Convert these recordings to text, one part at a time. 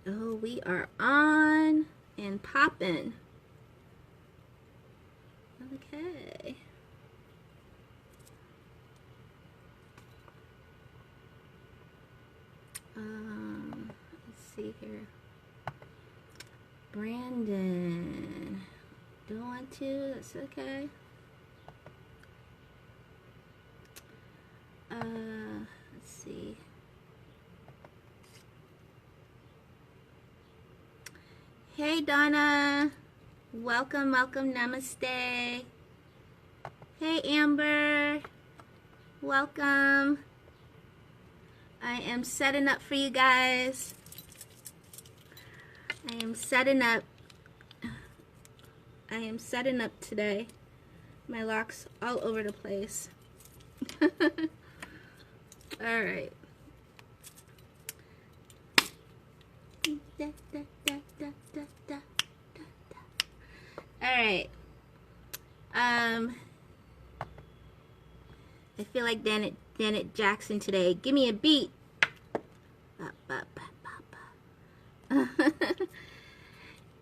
Oh, we are on and popping. Okay. Let's see here. Brandon. Don't want to, that's okay. Let's see. Hey Donna. Welcome, welcome, namaste. Hey Amber. Welcome. I am setting up for you guys. I am setting up today. My locks all over the place. All right. All right. I feel like Janet Jackson today. Give me a beat.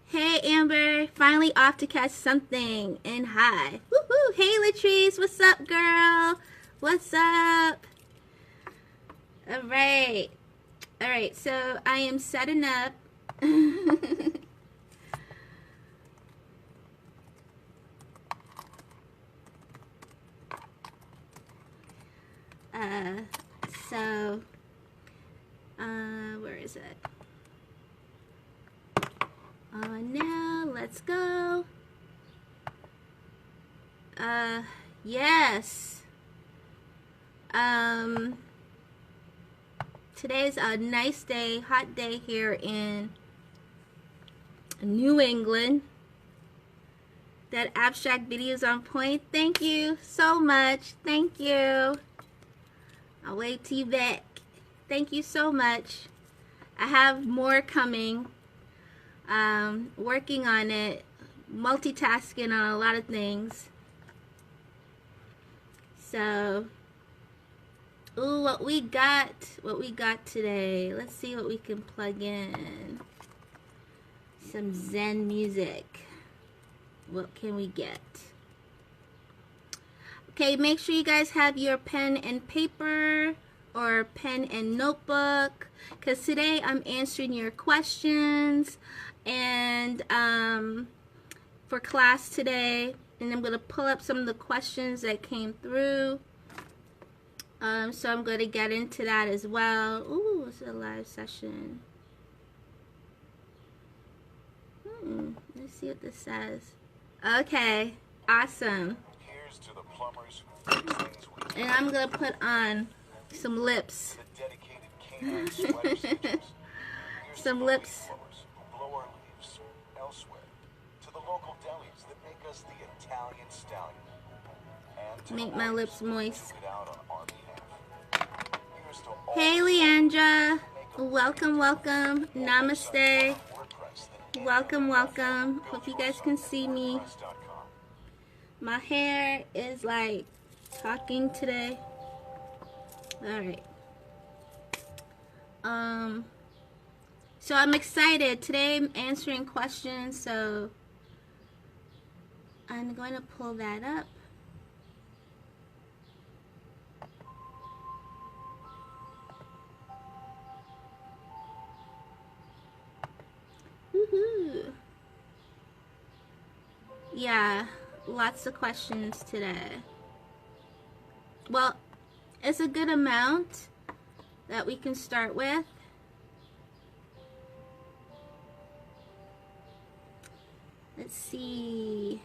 Hey Amber, finally off to catch something. And hi. Woohoo! Hey Latrice, what's up, girl? What's up? All right. All right, so I am setting up. Where is it? Now let's go. Yes. Today's a nice day, hot day here in New England. That abstract video is on point. Thank you so much. Thank you. I'll wait till you back. Thank you so much. I have more coming. Working on it, multitasking on a lot of things. So, ooh, what we got today. Let's see what we can plug in. Some Zen music. What can we get? Okay, make sure you guys have your pen and paper or pen and notebook, because today I'm answering your questions and for class today, and I'm going to pull up some of the questions that came through. So I'm going to get into that as well. Ooh, it's a live session. Let's see what this says. Okay, awesome. Here's to the plumbers who fix things we And I'm going to put on some lips. the dedicated canine sweater stitches. Here's Some to the lips. leaf blowers who blow our leaves elsewhere. To the local delis that make us the Italian stallion. And to Make the my warriors lips who moist. duke it out on our behalf. Here's to all Hey the Leandra, make a welcome, welcome, namaste, WordPress than welcome, welcome. Hope you guys can see me. WordPress.com. My hair is like talking today. All right. So I'm excited. Today I'm answering questions, so I'm going to pull that up. Woohoo! Yeah, lots of questions today. Well, it's a good amount that we can start with. Let's see.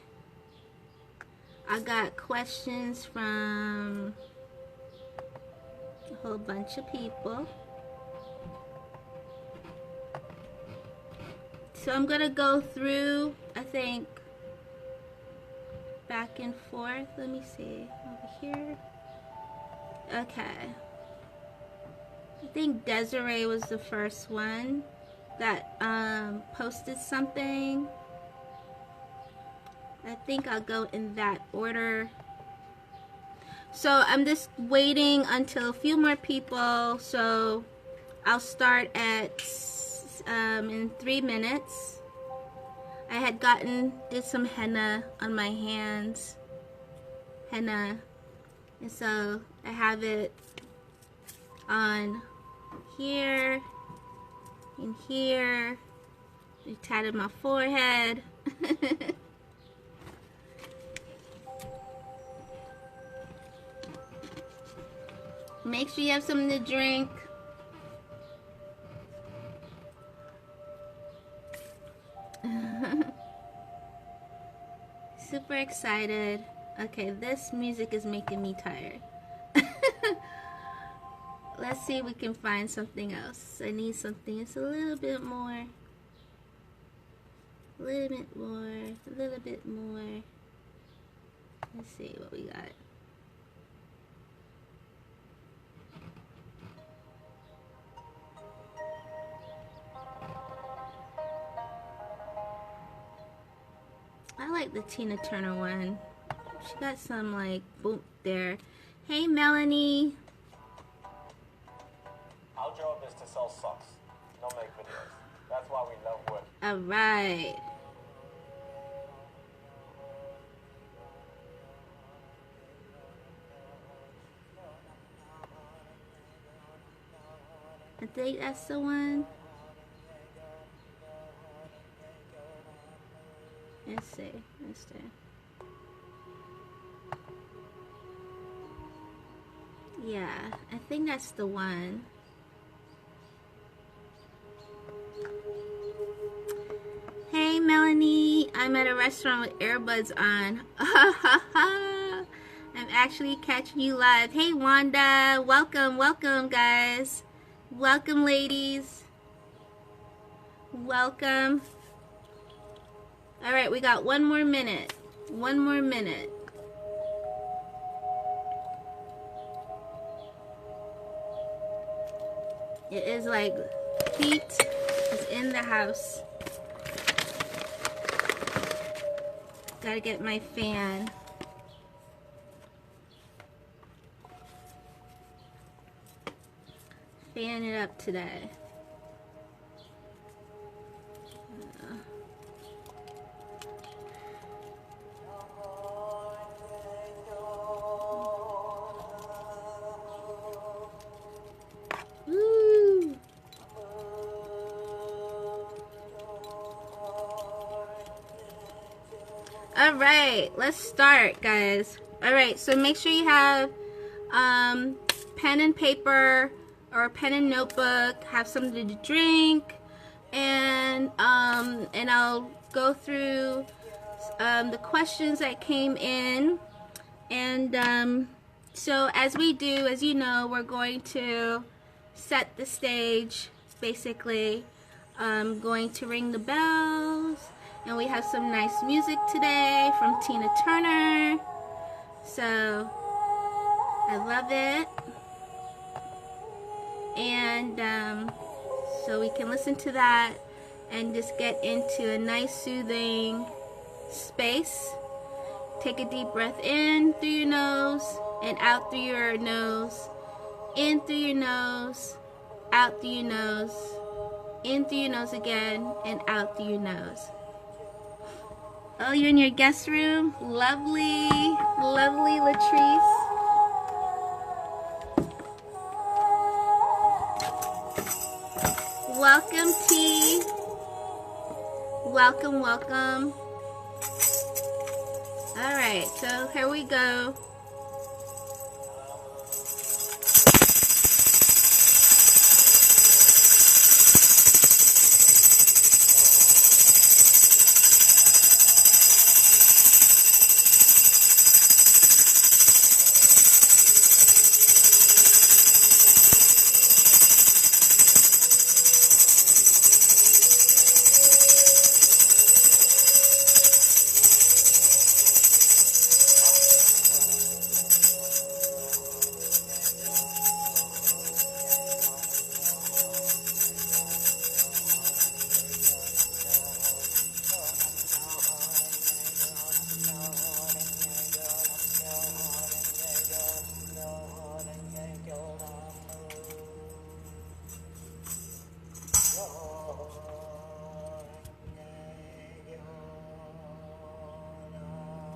I got questions from a whole bunch of people. So I'm going to go through, I think, back and forth. Let me see. Over here. Okay. I think Desiree was the first one that posted something. I think I'll go in that order. So I'm just waiting until a few more people. So I'll start at in 3 minutes. I had did some henna on my hands, and so I have it on here and here. I tatted my forehead. Make sure you have something to drink. Super excited. Okay, this music is making me tired. Let's see if we can find something else. I need something that's a little bit more. A little bit more. A little bit more. Let's see what we got. I like the Tina Turner one. She got some like boom there. Hey Melanie. Our job is to sell socks, not make videos. That's why we love work. Alright. I think that's the one. Let's see. Let's see. Yeah, I think that's the one. Hey Melanie, I'm at a restaurant with earbuds on. I'm actually catching you live. Hey Wanda, welcome, welcome guys. Welcome ladies. Welcome. Alright, we got 1 more minute. 1 more minute. It is like heat is in the house. Gotta get my fan. Fan it up today. Woo! All right, let's start, guys. All right, so make sure you have pen and paper or pen and notebook. Have something to drink, and I'll go through the questions that came in. And so as we do, as you know, we're going to set the stage. Basically, I'm going to ring the bells. And we have some nice music today from Tina Turner. So, I love it. And so we can listen to that and just get into a nice soothing space. Take a deep breath in through your nose and out through your nose. In through your nose, out through your nose. In through your nose again and out through your nose. Oh, you're in your guest room? Lovely, lovely Latrice. Welcome, T. Welcome, welcome. All right, so here we go.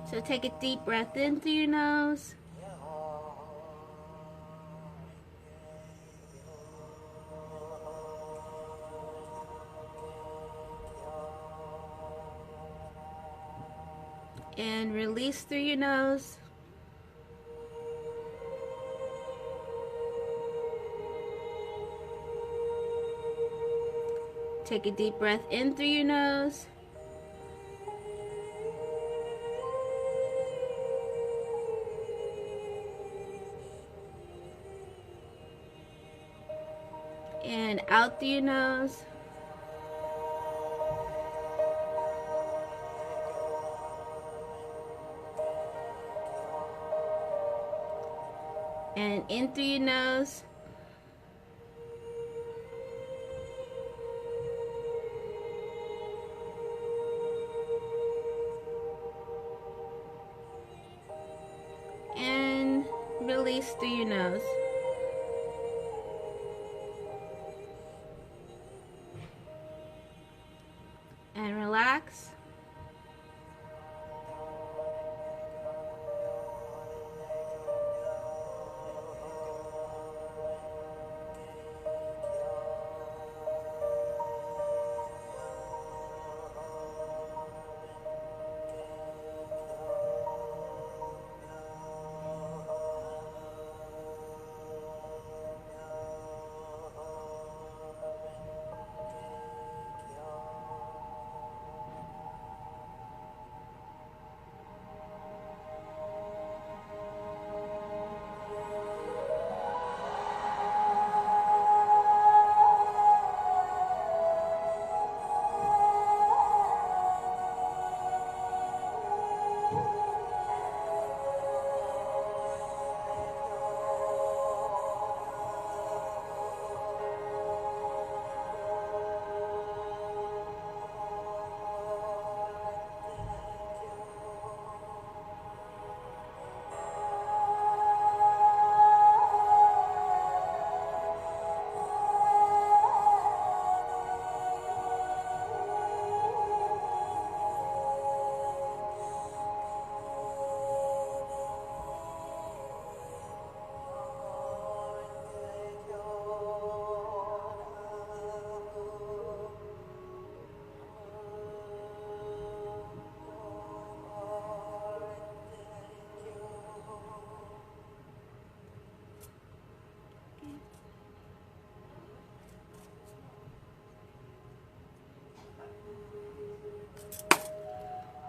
So take a deep breath in through your nose. And release through your nose. Take a deep breath in through your nose. And out through your nose. And in through your nose. And release through your nose. And relax.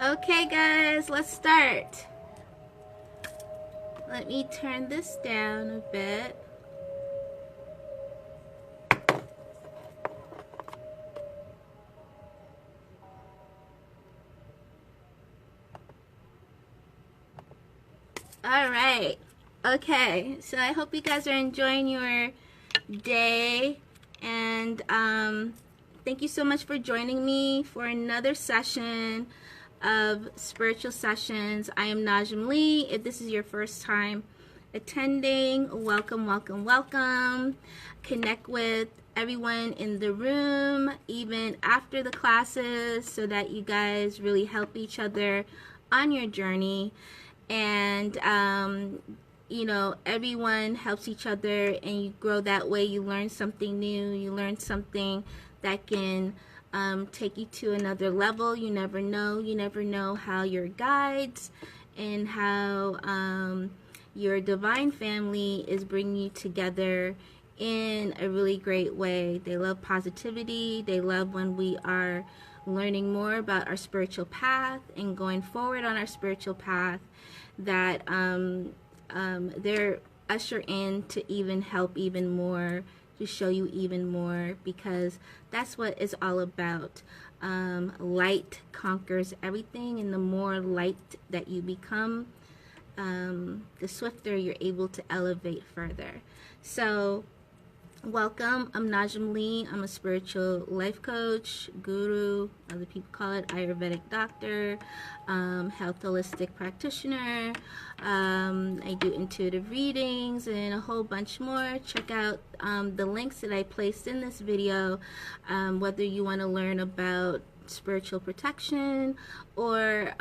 Okay guys, let's start. Let me turn this down a bit. Alright, okay, so I hope you guys are enjoying your day, and thank you so much for joining me for another session of Spiritual Sessions. I am Najaam Lee. If this is your first time attending, welcome, welcome, welcome. Connect with everyone in the room, even after the classes, so that you guys really help each other on your journey. And you know, everyone helps each other, and you grow that way. You learn something new. You learn something that can take you to another level. You never know. You never know how your guides and how your divine family is bringing you together in a really great way. They love positivity. They love when we are learning more about our spiritual path and going forward on our spiritual path, that they're usher in to even help even more, to show you even more, because that's what it's all about. Light conquers everything, and the more light that you become, the swifter you're able to elevate further. So welcome. I'm Najaam Lee. I'm a spiritual life coach, guru, other people call it Ayurvedic doctor, health holistic practitioner. I do intuitive readings and a whole bunch more. Check out the links that I placed in this video, whether you want to learn about spiritual protection, or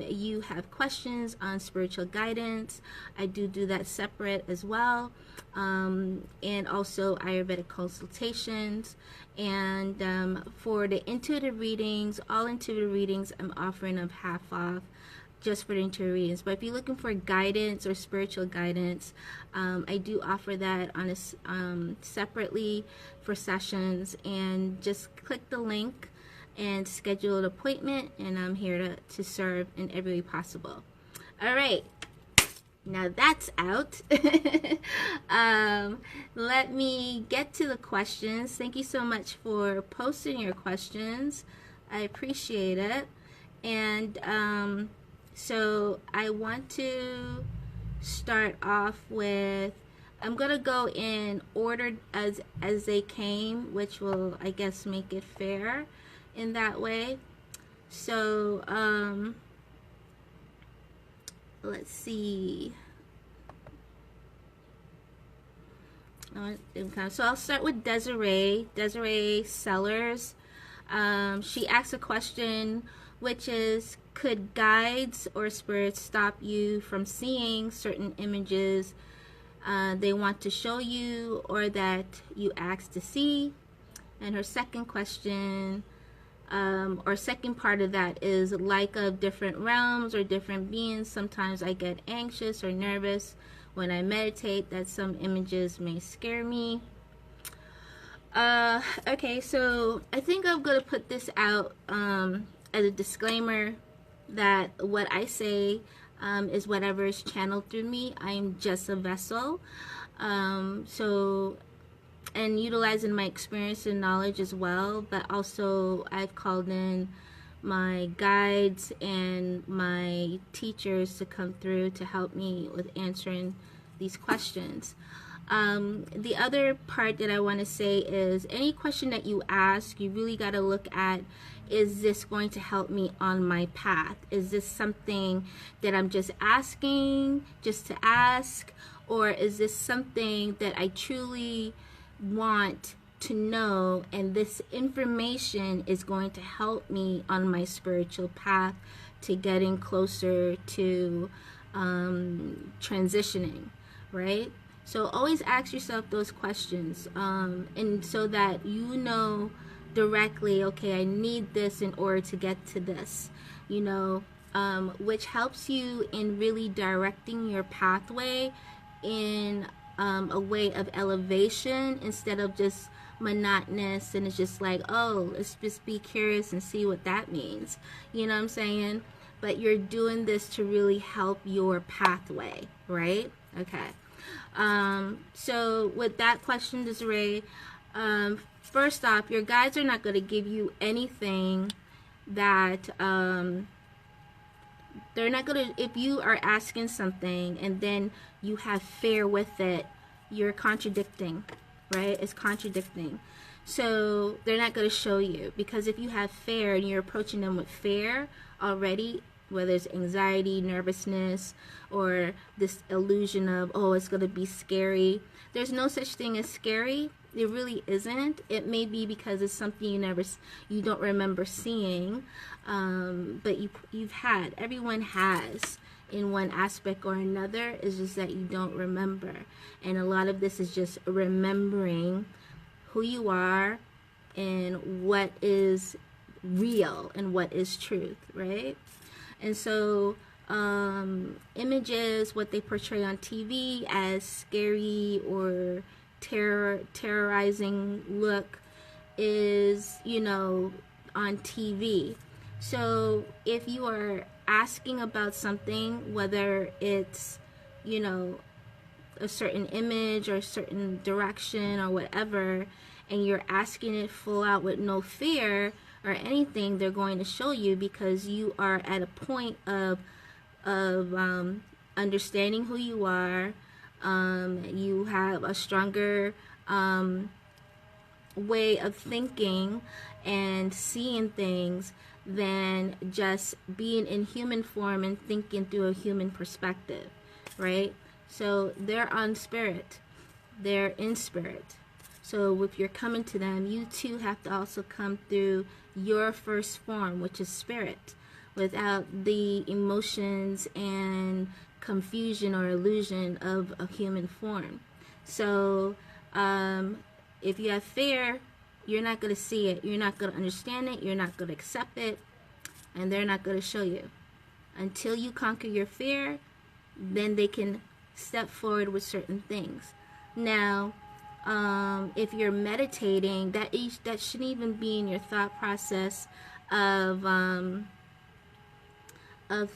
you have questions on spiritual guidance, I do that separate as well. And also Ayurvedic consultations. And for the intuitive readings, all intuitive readings, I'm offering a half off just for the intuitive readings. But if you're looking for guidance or spiritual guidance, I do offer that on a separately for sessions. And just click the link and schedule an appointment, and I'm here to serve in every way possible. All right. Now that's out. Let me get to the questions. Thank you so much for posting your questions. I appreciate it. And so I want to start off with, I'm going to go in order as they came, which will, I guess, make it fair in that way. So, let's see. So I'll start with Desiree Sellers. She asks a question, which is, could guides or spirits stop you from seeing certain images they want to show you or that you ask to see? And her second question, or second part of that, is like of different realms or different beings. Sometimes I get anxious or nervous when I meditate that some images may scare me. Okay, so I think I'm going to put this out as a disclaimer that what I say is whatever is channeled through me. I'm just a vessel. And utilizing my experience and knowledge as well, but also I've called in my guides and my teachers to come through to help me with answering these questions. The other part that I want to say is, any question that you ask, you really got to look at, is this going to help me on my path? Is this something that I'm just asking just to ask, or is this something that I truly want to know, and this information is going to help me on my spiritual path to getting closer to transitioning, right? So always ask yourself those questions, and so that you know directly, okay, I need this in order to get to this, you know, which helps you in really directing your pathway in a way of elevation instead of just monotonous, and it's just like, oh, let's just be curious and see what that means, you know what I'm saying? But you're doing this to really help your pathway, right? Okay. So with that question, Desiree, first off, your guides are not going to give you anything that they're not going to, if you are asking something and then you have fear with it, you're contradicting, right? It's contradicting. So they're not going to show you, because if you have fear and you're approaching them with fear already, whether it's anxiety, nervousness, or this illusion of, oh, it's going to be scary. There's no such thing as scary. It really isn't. It may be because it's something you don't remember seeing, but you've had. Everyone has in one aspect or another. It's just that you don't remember. And a lot of this is just remembering who you are and what is real and what is truth, right? And so images, what they portray on TV as scary or terrorizing look is, you know, on TV. So if you are asking about something, whether it's, you know, a certain image or a certain direction or whatever, and you're asking it full out with no fear or anything, they're going to show you, because you are at a point of understanding who you are. You have a stronger way of thinking and seeing things than just being in human form and thinking through a human perspective, right? So they're on spirit. They're in spirit. So if you're coming to them, you too have to also come through your first form, which is spirit, without the emotions and confusion or illusion of a human form. So if you have fear, you're not going to see it, you're not going to understand it, you're not going to accept it, and they're not going to show you. Until you conquer your fear, then they can step forward with certain things. Now, if you're meditating, that shouldn't even be in your thought process of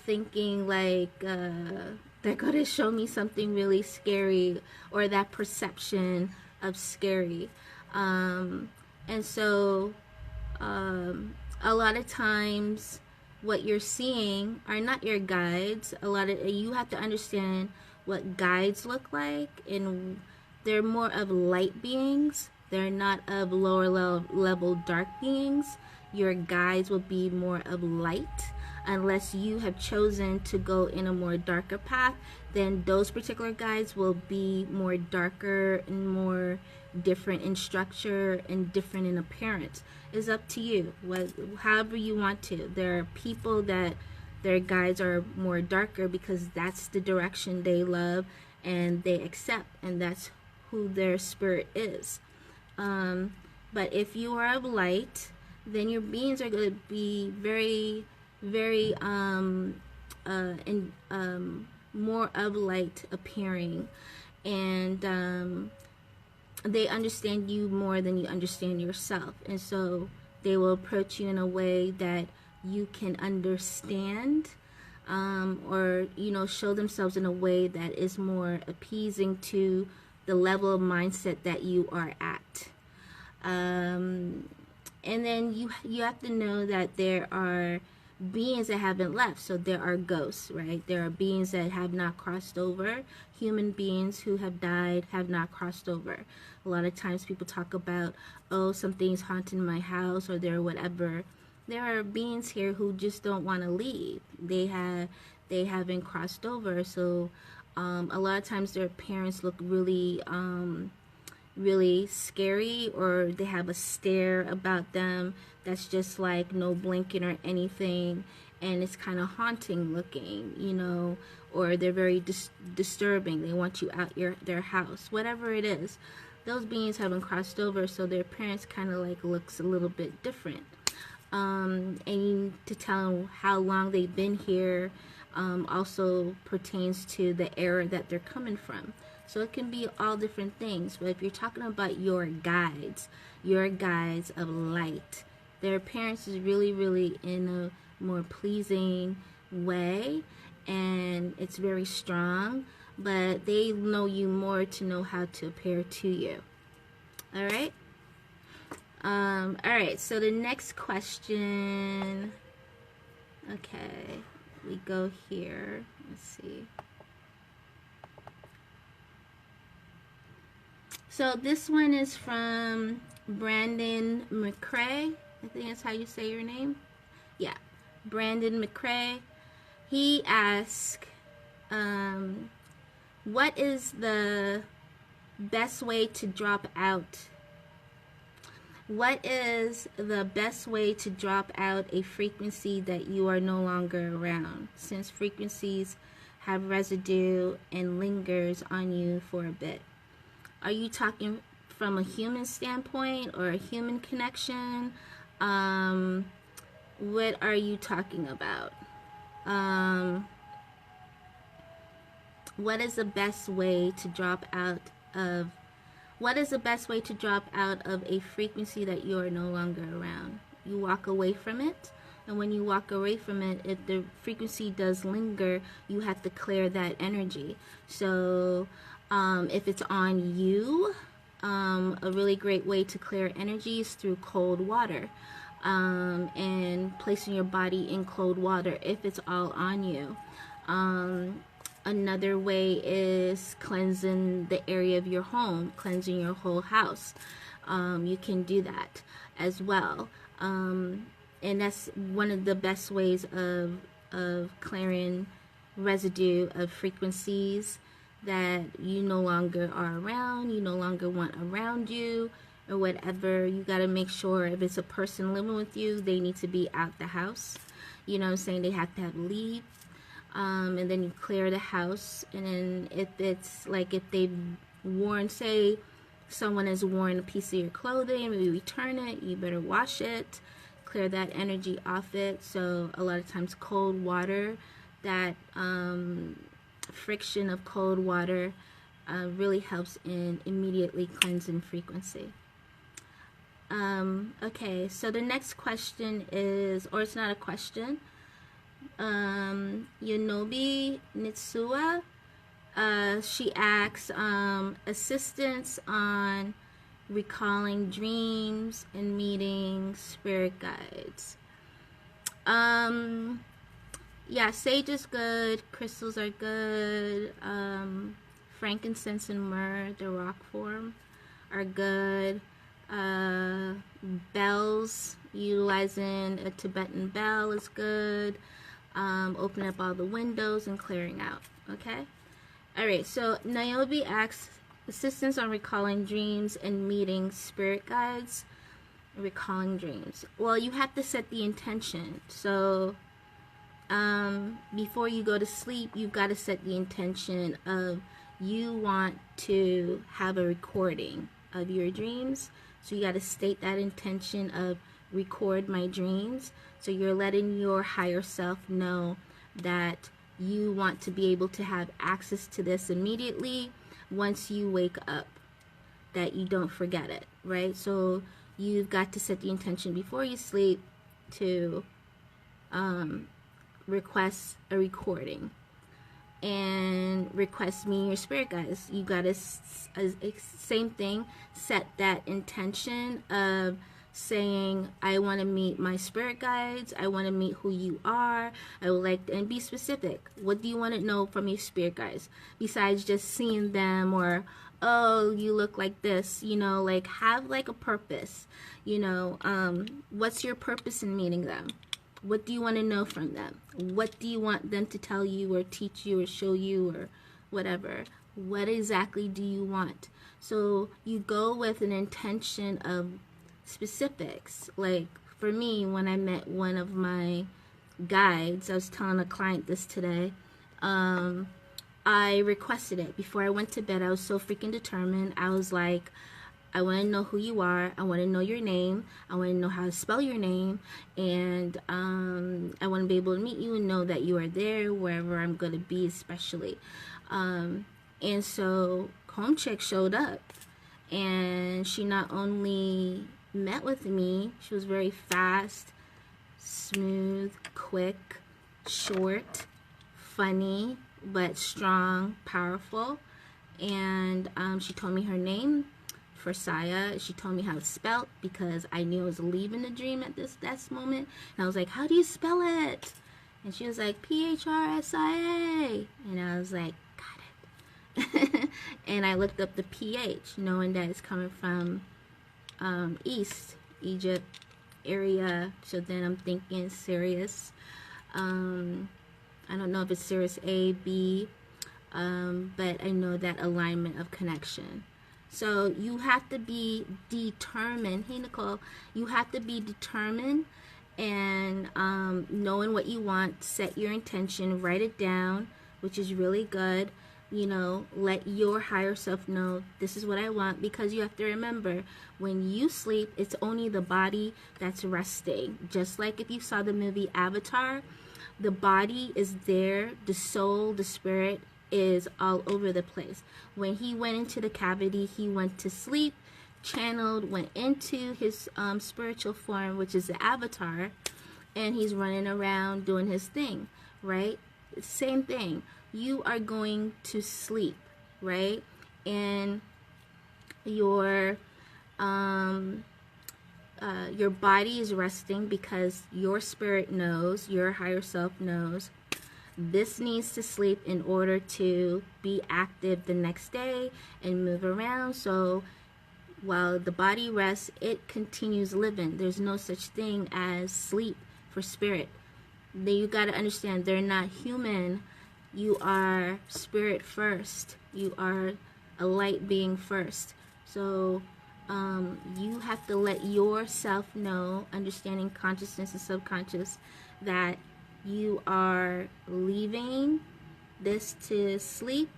thinking like they're going to show me something really scary, or that perception of scary. And so a lot of times what you're seeing are not your guides. You have to understand what guides look like, and they're more of light beings. They're not of lower level dark beings. Your guides will be more of light. Unless you have chosen to go in a more darker path, then those particular guides will be more darker and more different in structure and different in appearance. It's up to you, however you want to. There are people that their guides are more darker because that's the direction they love and they accept, and that's who their spirit is. But if you are of light, then your beings are going to be very more of light appearing, and they understand you more than you understand yourself, and so they will approach you in a way that you can understand, or show themselves in a way that is more appeasing to the level of mindset that you are at. And then you have to know that there are beings that haven't left. So there are ghosts, right? There are beings that have not crossed over. Human beings who have died have not crossed over. A lot of times people talk about, oh, something's haunting my house, or there whatever. There are beings here who just don't want to leave. They haven't crossed over. So a lot of times their parents look really really scary, or they have a stare about them that's just like no blinking or anything, and it's kind of haunting looking, or they're very disturbing. They want you out their house, whatever it is. Those beings haven't crossed over, so their parents kind of like looks a little bit different. And to tell them how long they've been here also pertains to the era that they're coming from. So it can be all different things. But if you're talking about your guides of light, their appearance is really in a more pleasing way, and it's very strong, but they know you more to know how to appear to you. All right? All right, so the next question. Okay, we go here. Let's see. So this one is from Brandon McCrae. I think that's how you say your name. Yeah, Brandon McCrae. He asked, what is the best way to drop out? What is the best way to drop out a frequency that you are no longer around, since frequencies have residue and lingers on you for a bit? Are you talking from a human standpoint or a human connection? What are you talking about? What is the best way to drop out of a frequency that you are no longer around? You walk away from it, and when you walk away from it, if the frequency does linger, you have to clear that energy. So if it's on you, a really great way to clear energy is through cold water, and placing your body in cold water if it's all on you. Another way is cleansing the area of your home, cleansing your whole house. You can do that as well. And that's one of the best ways of clearing residue of frequencies that you no longer are around, you no longer want around you, or whatever. You got to make sure if it's a person living with you, they need to be out the house. You know what I'm saying? They have to have leave. And then you clear the house. And then if it's like if they've worn, say someone has worn a piece of your clothing, maybe return it, you better wash it, clear that energy off it. So a lot of times cold water, that friction of cold water really helps in immediately cleansing frequency. Okay, so the next question is, or it's not a question, Yonobi Nitsua, she asks assistance on recalling dreams and meeting spirit guides. Yeah, sage is good, crystals are good, frankincense and myrrh, the rock form, are good. Bells, utilizing a Tibetan bell is good. Open up all the windows and clearing out. Okay. All right. So Niobe asks assistance on recalling dreams and meeting spirit guides. Recalling dreams. Well, you have to set the intention. So before you go to sleep, you've got to set the intention of you want to have a recording of your dreams. So you got to state that intention of record my dreams. So you're letting your higher self know that you want to be able to have access to this immediately once you wake up, that you don't forget it, right? So you've got to set the intention before you sleep to request a recording. And request me your spirit guides. You gotta, same thing, set that intention of saying, I want to meet my spirit guides, I want to meet who you are, I would like to, and be specific. What do you want to know from your spirit guides besides just seeing them, or oh, you look like this, you know, like have like a purpose, you know. What's your purpose in meeting them? What do you want to know from them? What do you want them to tell you or teach you or show you or whatever? What exactly do you want? So you go with an intention of specifics. Like for me, when I met one of my guides, I was telling a client this today, I requested it. Before I went to bed, I was so freaking determined. I was like, I want to know who you are. I want to know your name. I want to know how to spell your name. And I want to be able to meet you and know that you are there wherever I'm going to be, especially. And so home check showed up. And she not only met with me, she was very fast, smooth, quick, short, funny, but strong, powerful. And she told me her name for Saya. She told me how it's spelled because I knew I was leaving the dream at this moment. And I was like, how do you spell it? And she was like, P-H-R-S-I-A. And I was like, got it. And I looked up the PH, knowing that it's coming from East Egypt area. So then I'm thinking Sirius. I don't know if it's Sirius A, B, but I know that alignment of connection. So you have to be determined. Hey, Nicole, you have to be determined and knowing what you want. Set your intention, write it down, which is really good. You know, let your higher self know this is what I want, because you have to remember, when you sleep, it's only the body that's resting. Just like if you saw the movie Avatar, the body is there, the soul, the spirit is all over the place. When he went into the cavity, he went to sleep, channeled, went into his spiritual form, which is the avatar, and he's running around doing his thing, right? Same thing. You are going to sleep, right? And your body is resting because your spirit knows, your higher self knows, this needs to sleep in order to be active the next day and move around. So while the body rests, it continues living. There's no such thing as sleep for spirit. You got to understand, they're not human. You are spirit first. You are a light being first. So you have to let yourself know, understanding consciousness and subconscious, that you are leaving this to sleep,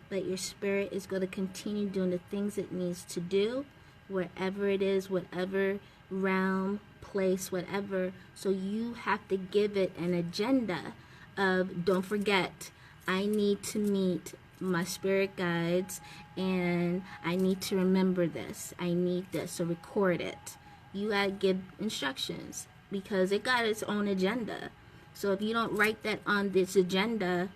but your spirit is going to continue doing the things it needs to do, wherever it is, whatever realm, place, whatever. So you have to give it an agenda of, don't forget, I need to meet my spirit guides, and I need to remember this. I need this, so record it. You gotta give instructions because it got its own agenda. So if you don't write that on this agenda,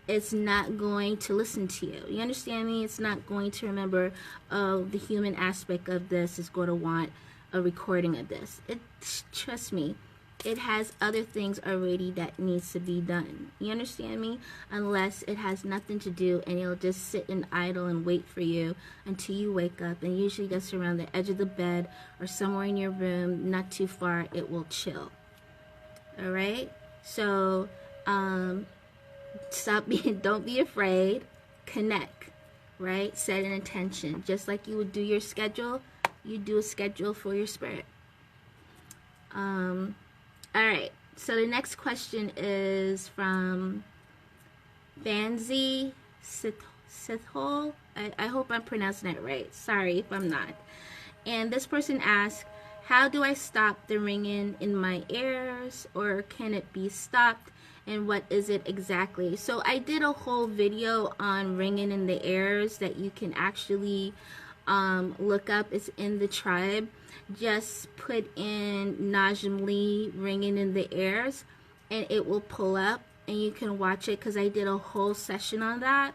it's not going to listen to you. You understand me? It's not going to remember, oh, the human aspect of this is going to want a recording of this. Trust me, it has other things already that needs to be done. You understand me? Unless it has nothing to do and it'll just sit and idle and wait for you until you wake up. And usually that's around the edge of the bed or somewhere in your room, not too far, it will chill. All right? So, don't be afraid, connect, right? Set an intention. Just like you would do your schedule, you do a schedule for your spirit. All right, so the next question is from Banzi Sithole. I hope I'm pronouncing it right. Sorry if I'm not. And this person asked, how do I stop the ringing in my ears, or can it be stopped, and what is it exactly? So I did a whole video on ringing in the ears that you can actually look up. It's in the tribe. Just put in Najaam Lee ringing in the ears and it will pull up and you can watch it, because I did a whole session on that.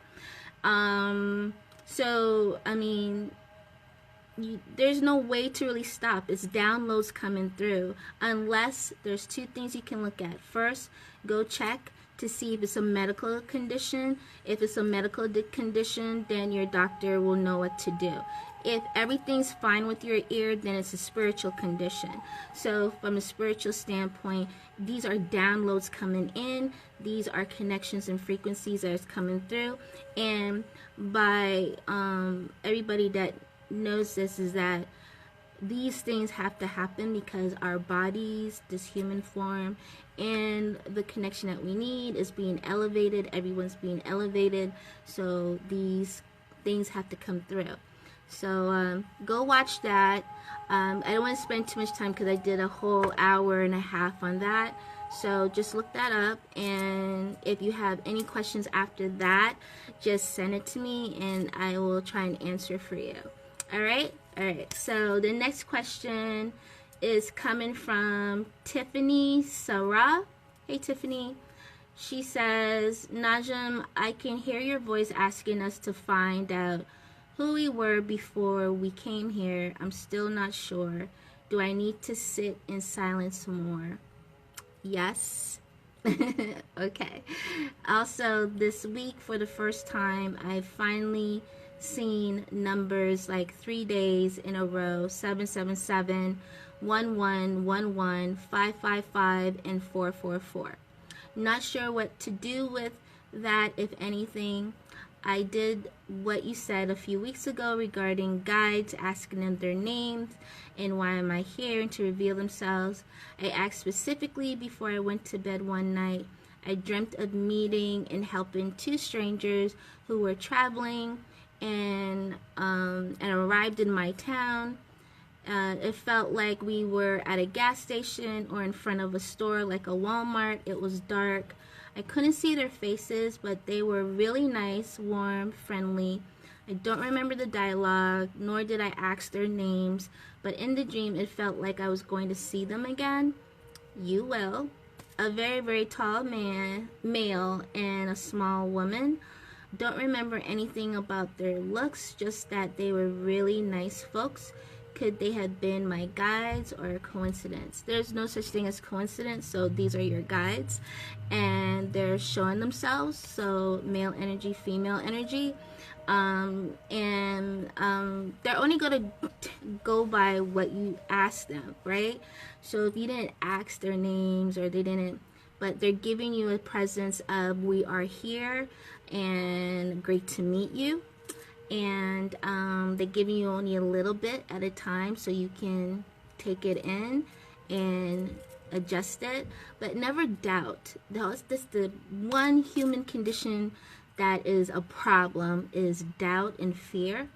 So I mean, there's no way to really stop. It's downloads coming through, unless there's two things you can look at. First, go check to see if it's a medical condition. If it's a medical condition, then your doctor will know what to do. If everything's fine with your ear, then it's a spiritual condition. So from a spiritual standpoint, these are downloads coming in. These are connections and frequencies that is coming through. And by everybody that knows this, is that these things have to happen because our bodies, this human form, and the connection that we need is being elevated. Everyone's being elevated. So these things have to come through. So go watch that. I don't want to spend too much time because I did a whole hour and a half on that. So just look that up, and if you have any questions after that, just send it to me and I will try and answer for you. Alright? Alright, so the next question is coming from Tiffany Sarah. Hey Tiffany. She says, Najaam, I can hear your voice asking us to find out who we were before we came here. I'm still not sure. Do I need to sit in silence more? Yes. Okay. Also, this week, for the first time, I finally seen numbers like 3 days in a row: 777, 1111, 555, and 444. Not sure what to do with that, if anything. I did what you said a few weeks ago regarding guides, asking them their names and why am I here, and to reveal themselves. I asked specifically before I went to bed one night. I dreamt of meeting and helping two strangers who were traveling and arrived in my town. It felt like we were at a gas station or in front of a store like a Walmart. It was dark. I couldn't see their faces, but they were really nice, warm, friendly. I don't remember the dialogue, nor did I ask their names, but in the dream it felt like I was going to see them again. You will. A very, very tall male, and a small woman. Don't remember anything about their looks, just that they were really nice folks. Could they have been my guides, or a coincidence? There's no such thing as coincidence, so these are your guides, and they're showing themselves. So male energy, female energy, and they're only going to go by what you ask them, right? So if you didn't ask their names, or they didn't but they're giving you a presence of we are here and great to meet you. And they're giving you only a little bit at a time so you can take it in and adjust it, but never doubt. That's the one human condition that is a problem, is doubt and fear.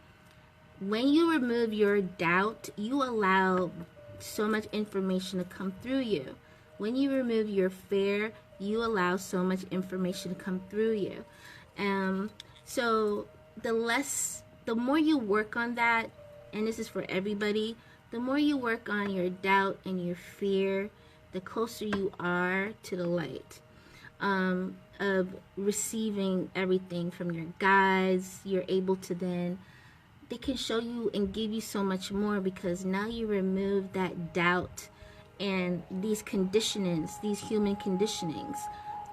When you remove your doubt, you allow so much information to come through you. When you remove your fear, you allow so much information to come through you. So the more you work on that, and this is for everybody, the more you work on your doubt and your fear, the closer you are to the light of receiving everything from your guides. You're able to then, they can show you and give you so much more, because now you remove that doubt and these conditionings, these human conditionings,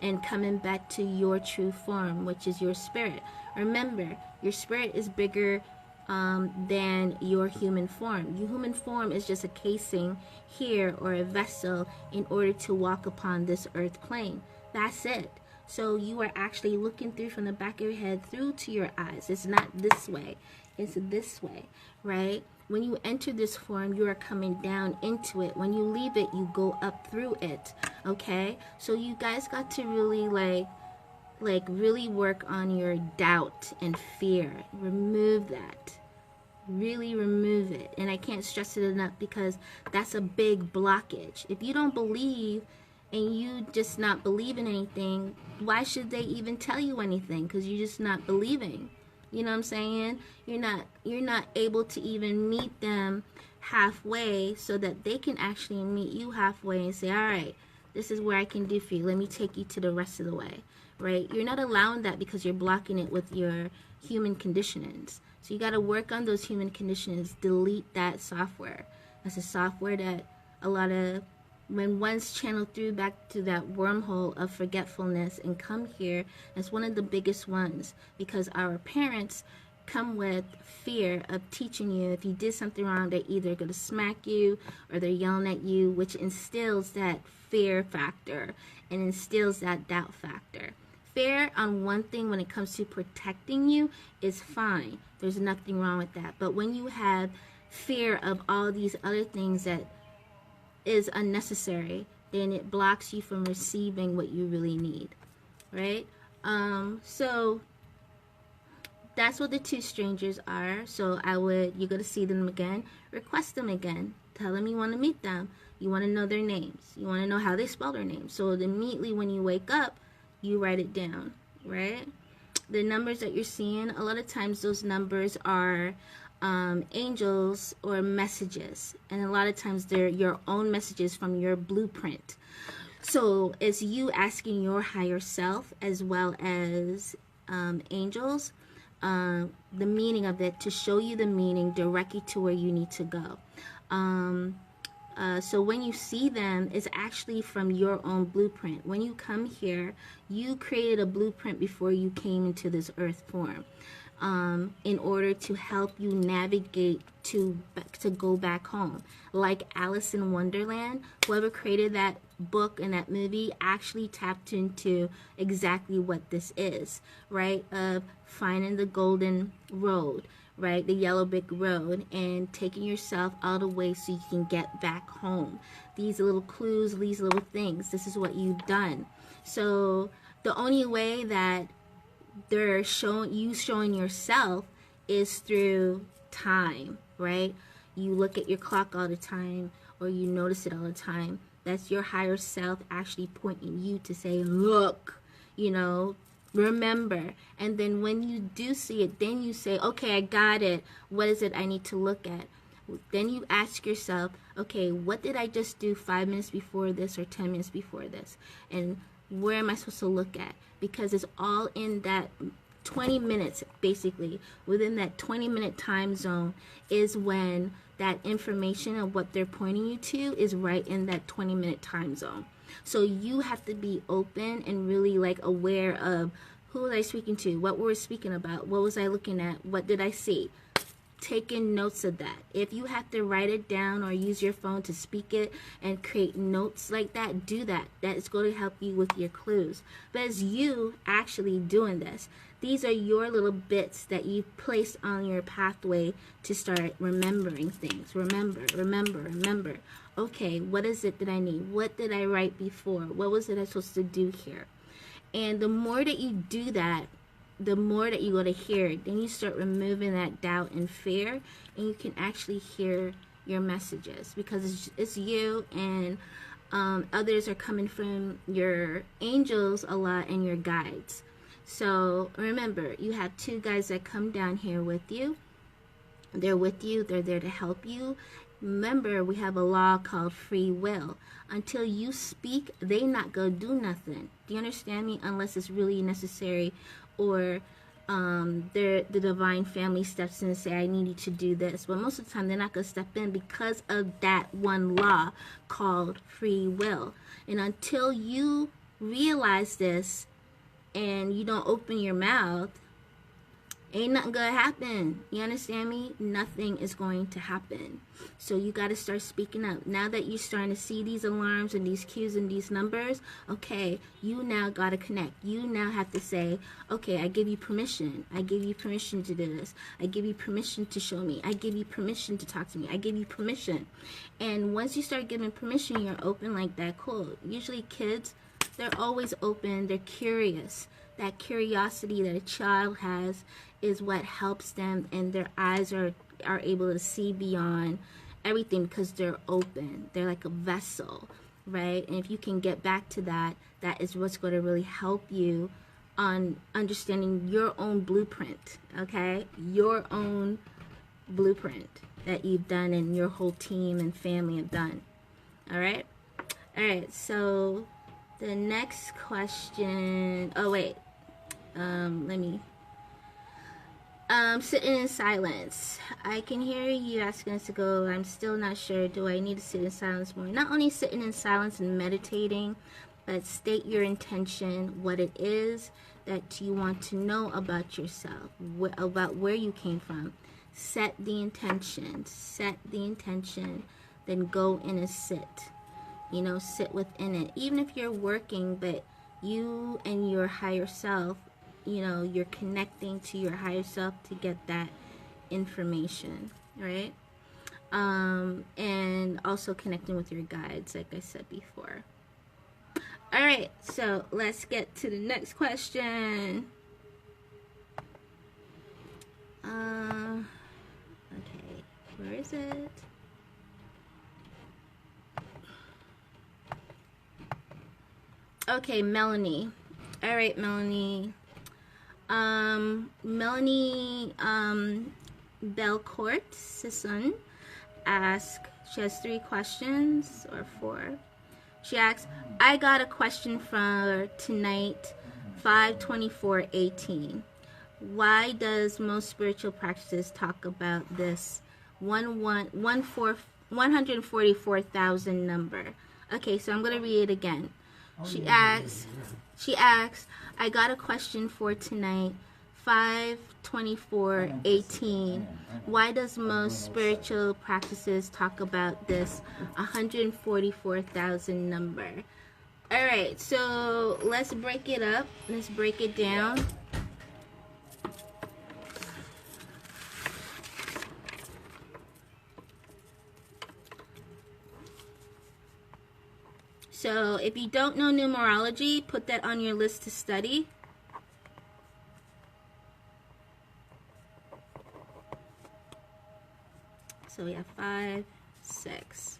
and coming back to your true form, which is your spirit. Remember, your spirit is bigger than your human form. Your human form is just a casing here, or a vessel, in order to walk upon this earth plane. That's it. So you are actually looking through from the back of your head through to your eyes. It's not this way, it's this way, right? When you enter this form, you are coming down into it. When you leave it, you go up through it, okay? So you guys got to really really work on your doubt and fear. Remove that. Really remove it. And I can't stress it enough, because that's a big blockage. If you don't believe and you just not believe in anything, why should they even tell you anything? Because you're just not believing. You know what I'm saying? You're not able to even meet them halfway, so that they can actually meet you halfway and say, all right, this is where I can do for you. Let me take you to the rest of the way, right? You're not allowing that, because you're blocking it with your human conditionings. So you got to work on those human conditionings. Delete that software. That's a software that when one's channeled through back to that wormhole of forgetfulness and come here, that's one of the biggest ones, because our parents come with fear of teaching you. If you did something wrong, they're either going to smack you or they're yelling at you, which instills that fear factor and instills that doubt factor. Fear on one thing, when it comes to protecting you, is fine. There's nothing wrong with that. But when you have fear of all these other things that is unnecessary, then it blocks you from receiving what you really need, right? So that's what the two strangers are. So you're going to see them again, request them again, tell them you want to meet them, you want to know their names, you want to know how they spell their names. So immediately when you wake up, you write it down, right? The numbers that you're seeing, a lot of times those numbers are angels or messages, and a lot of times they're your own messages from your blueprint. So it's you asking your higher self, as well as angels, the meaning of it, to show you the meaning, direct you to where you need to go. So when you see them, it's actually from your own blueprint. When you come here, you created a blueprint before you came into this earth form, in order to help you navigate to go back home. Like Alice in Wonderland, whoever created that book and that movie actually tapped into exactly what this is, right? Of finding the golden road, right? The yellow brick road, and taking yourself all the way so you can get back home. These little clues, these little things, this is what you've done. So the only way that they're showing yourself is through time, right? You look at your clock all the time, or you notice it all the time. That's your higher self actually pointing you to say, look, remember. And then when you do see it, then you say, okay, I got it. What is it I need to look at? Then you ask yourself, okay, what did I just do 5 minutes before this or 10 minutes before this? And where am I supposed to look at? Because it's all in that 20 minutes, basically. Within that 20-minute time zone is when that information of what they're pointing you to is right in that 20-minute time zone. So you have to be open and really aware of who was I speaking to, what were we speaking about, what was I looking at, what did I see. taking notes of that. If you have to write it down or use your phone to speak it and create notes like that, do that. That is going to help you with your clues. But it's you actually doing this. These are your little bits that you've placed on your pathway to start remembering things. Remember, remember, remember. Okay, what is it that I need? What did I write before? What was it I supposed to do here? And the more that you do that, the more that you go to hear it, then you start removing that doubt and fear, and you can actually hear your messages, because it's you, and others are coming from your angels a lot and your guides. So remember, you have two guys that come down here with you. They're with you. They're there to help you. Remember, we have a law called free will. Until you speak, they not gonna do nothing. Do you understand me? Unless it's really necessary, or the divine family steps in and say, I need you to do this. But most of the time, they're not gonna step in because of that one law called free will. And until you realize this and you don't open your mouth, ain't nothing gonna happen. You understand me? Nothing is going to happen. So you got to start speaking up. Now that you're starting to see these alarms and these cues and these numbers, okay, you now got to connect. You now have to say, okay, I give you permission. I give you permission to do this. I give you permission to show me. I give you permission to talk to me. I give you permission. And once you start giving permission, you're open like that. Cool. Usually kids, they're always open. They're curious. That curiosity that a child has is what helps them, and their eyes are able to see beyond everything because they're open. They're like a vessel, right? And if you can get back to that, that is what's going to really help you on understanding your own blueprint, okay? Your own blueprint that you've done and your whole team and family have done. All right? All right, so the next question, oh wait, let me, sitting in silence. I can hear you asking us to go. I'm still not sure. Do I need to sit in silence more? Not only sitting in silence and meditating, but state your intention, what it is that you want to know about yourself, about where you came from. Set the intention, then go in and sit. You know, sit within it. Even if you're working, but you and your higher self, you know, you're connecting to your higher self to get that information, right? And also connecting with your guides, like I said before. All right, so let's get to the next question. Okay, where is it? Okay, Melanie. All right, Melanie. Melanie Belcourt Sisson asks, she has 3 questions or 4. She asks, I got a question for tonight, 5/24/18. Why does most spiritual practices talk about this 144,000 number? Okay, so I'm going to read it again. She asks, I got a question for tonight, 5/24/18. Why does most spiritual practices talk about this 144,000 number? All right, so let's break it up. Let's break it down. So if you don't know numerology, put that on your list to study. So we have 5, 6,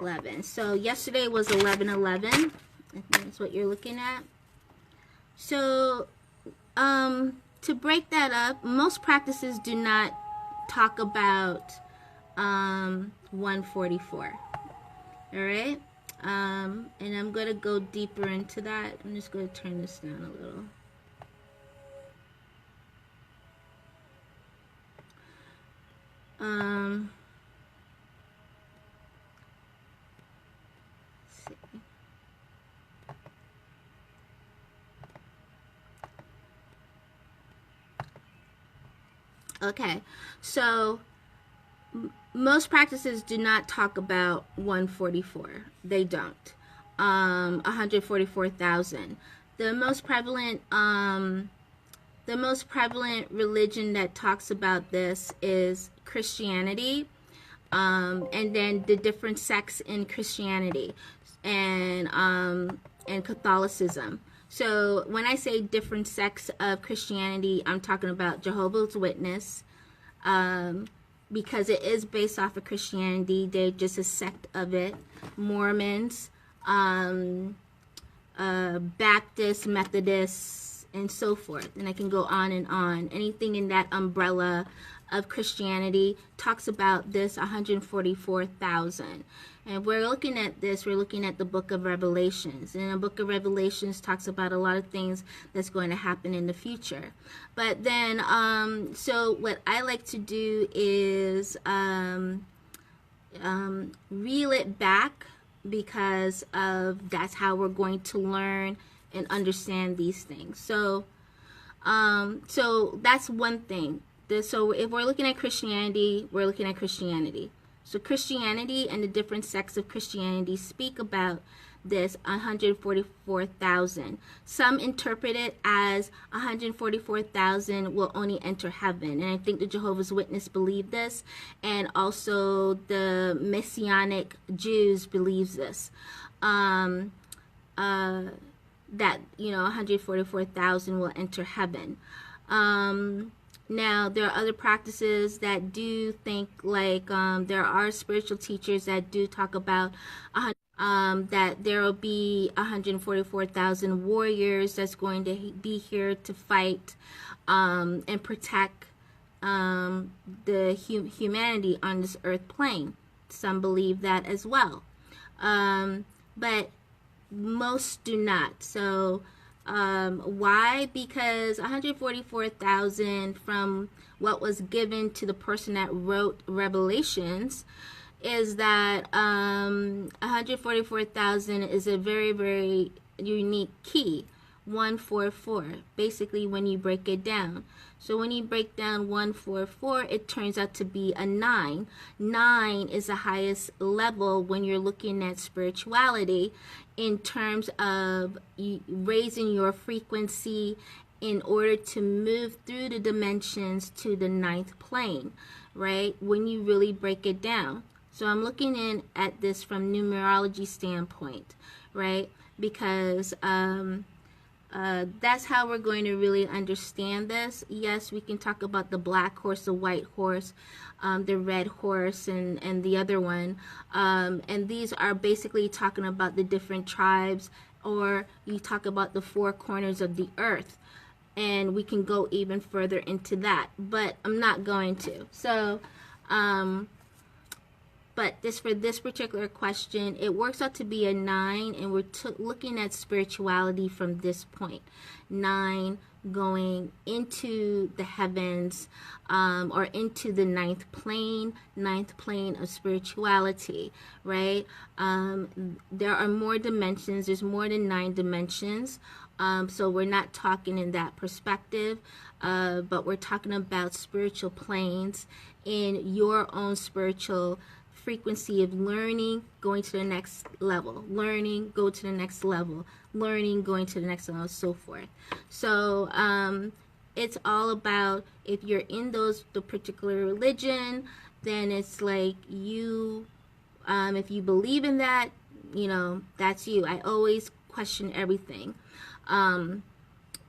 11. So yesterday was 11/11. I think that's what you're looking at. So to break that up, most practices do not talk about 144. All right. And I'm going to go deeper into that. I'm just going to turn this down a little. Let's see. Okay, so most practices do not talk about 144. They don't. 144,000. The most prevalent religion that talks about this is Christianity, and then the different sects in Christianity, and Catholicism. So when I say different sects of Christianity, I'm talking about Jehovah's Witness, because it is based off of Christianity. They're just a sect of it. Mormons, Baptists, Methodists, and so forth. And I can go on and on. Anything in that umbrella of Christianity talks about this 144,000. And we're looking at this, we're looking at the book of Revelations. And the book of Revelations talks about a lot of things that's going to happen in the future. But then, so what I like to do is reel it back, because of that's how we're going to learn and understand these things. So, so that's one thing. So if we're looking at Christianity, we're looking at Christianity. So Christianity and the different sects of Christianity speak about this 144,000. Some interpret it as 144,000 will only enter heaven. And I think the Jehovah's Witness believe this. And also the Messianic Jews believes this. That, 144,000 will enter heaven. Now, there are other practices that do think like there are spiritual teachers that do talk about that there will be 144,000 warriors that's going to be here to fight and protect the humanity on this earth plane. Some believe that as well, but most do not. So why? Because 144,000 from what was given to the person that wrote Revelations is that 144,000 is a very, very unique key. 144, basically, when you break it down. So when you break down 144, it turns out to be a 9. 9 is the highest level when you're looking at spirituality, in terms of raising your frequency in order to move through the dimensions to the 9th plane, right? When you really break it down. So I'm looking in at this from numerology standpoint, right? Because that's how we're going to really understand this. Yes, we can talk about the black horse, the white horse, the red horse, and the other one. And these are basically talking about the different tribes, or you talk about the 4 corners of the earth. And we can go even further into that, but I'm not going to. So, but for this particular question, it works out to be a 9, and we're looking at spirituality from this point. 9 going into the heavens, or into the 9th plane of spirituality, right? There are more dimensions. There's more than 9 dimensions. So we're not talking in that perspective, but we're talking about spiritual planes in your own spiritual frequency of learning, going to the next level, learning, go to the next level, learning, going to the next level, so forth. So it's all about, if you're in the particular religion, then it's like you, if you believe in that, that's you. I always question everything.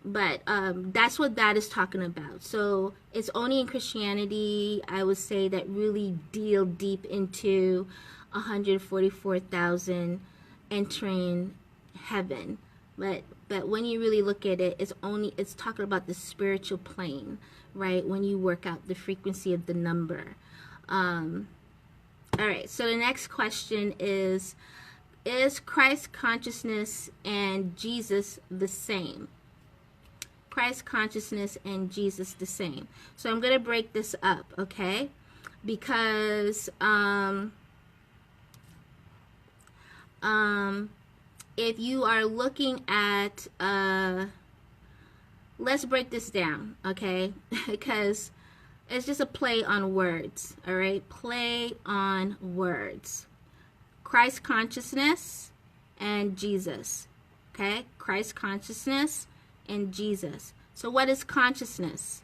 But that's what that is talking about. So it's only in Christianity, I would say, that really deal deep into 144,000 entering heaven. But when you really look at it, it's talking about the spiritual plane, right? When you work out the frequency of the number. All right, so the next question is Christ consciousness and Jesus the same? Christ consciousness and Jesus the same. So I'm going to break this up, okay? Because if you are looking at, let's break this down, okay? Because It's just a play on words, all right? Play on words. Christ consciousness and Jesus, okay? Christ consciousness and Jesus. So what is consciousness?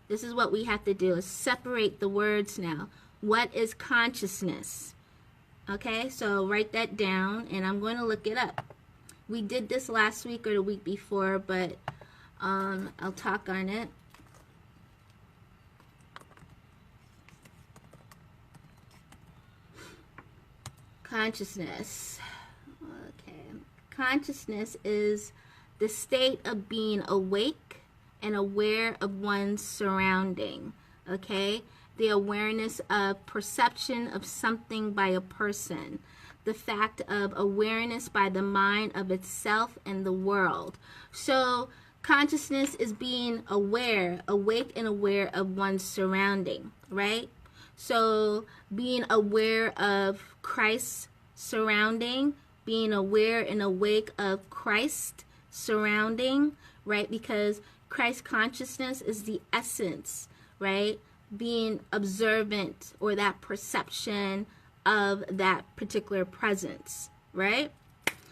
This is what we have to do, is separate the words now. What is consciousness? Okay, so write that down, and I'm going to look it up. We did this last week or the week before, but I'll talk on it. Consciousness. Okay. Consciousness is the state of being awake and aware of one's surrounding. Okay? The awareness of perception of something by a person. The fact of awareness by the mind of itself and the world. So consciousness is being aware, awake and aware of one's surrounding, right? So being aware of Christ's surrounding, being aware and awake of Christ's surrounding, right? Because Christ consciousness is the essence, right? Being observant, or that perception of that particular presence, right?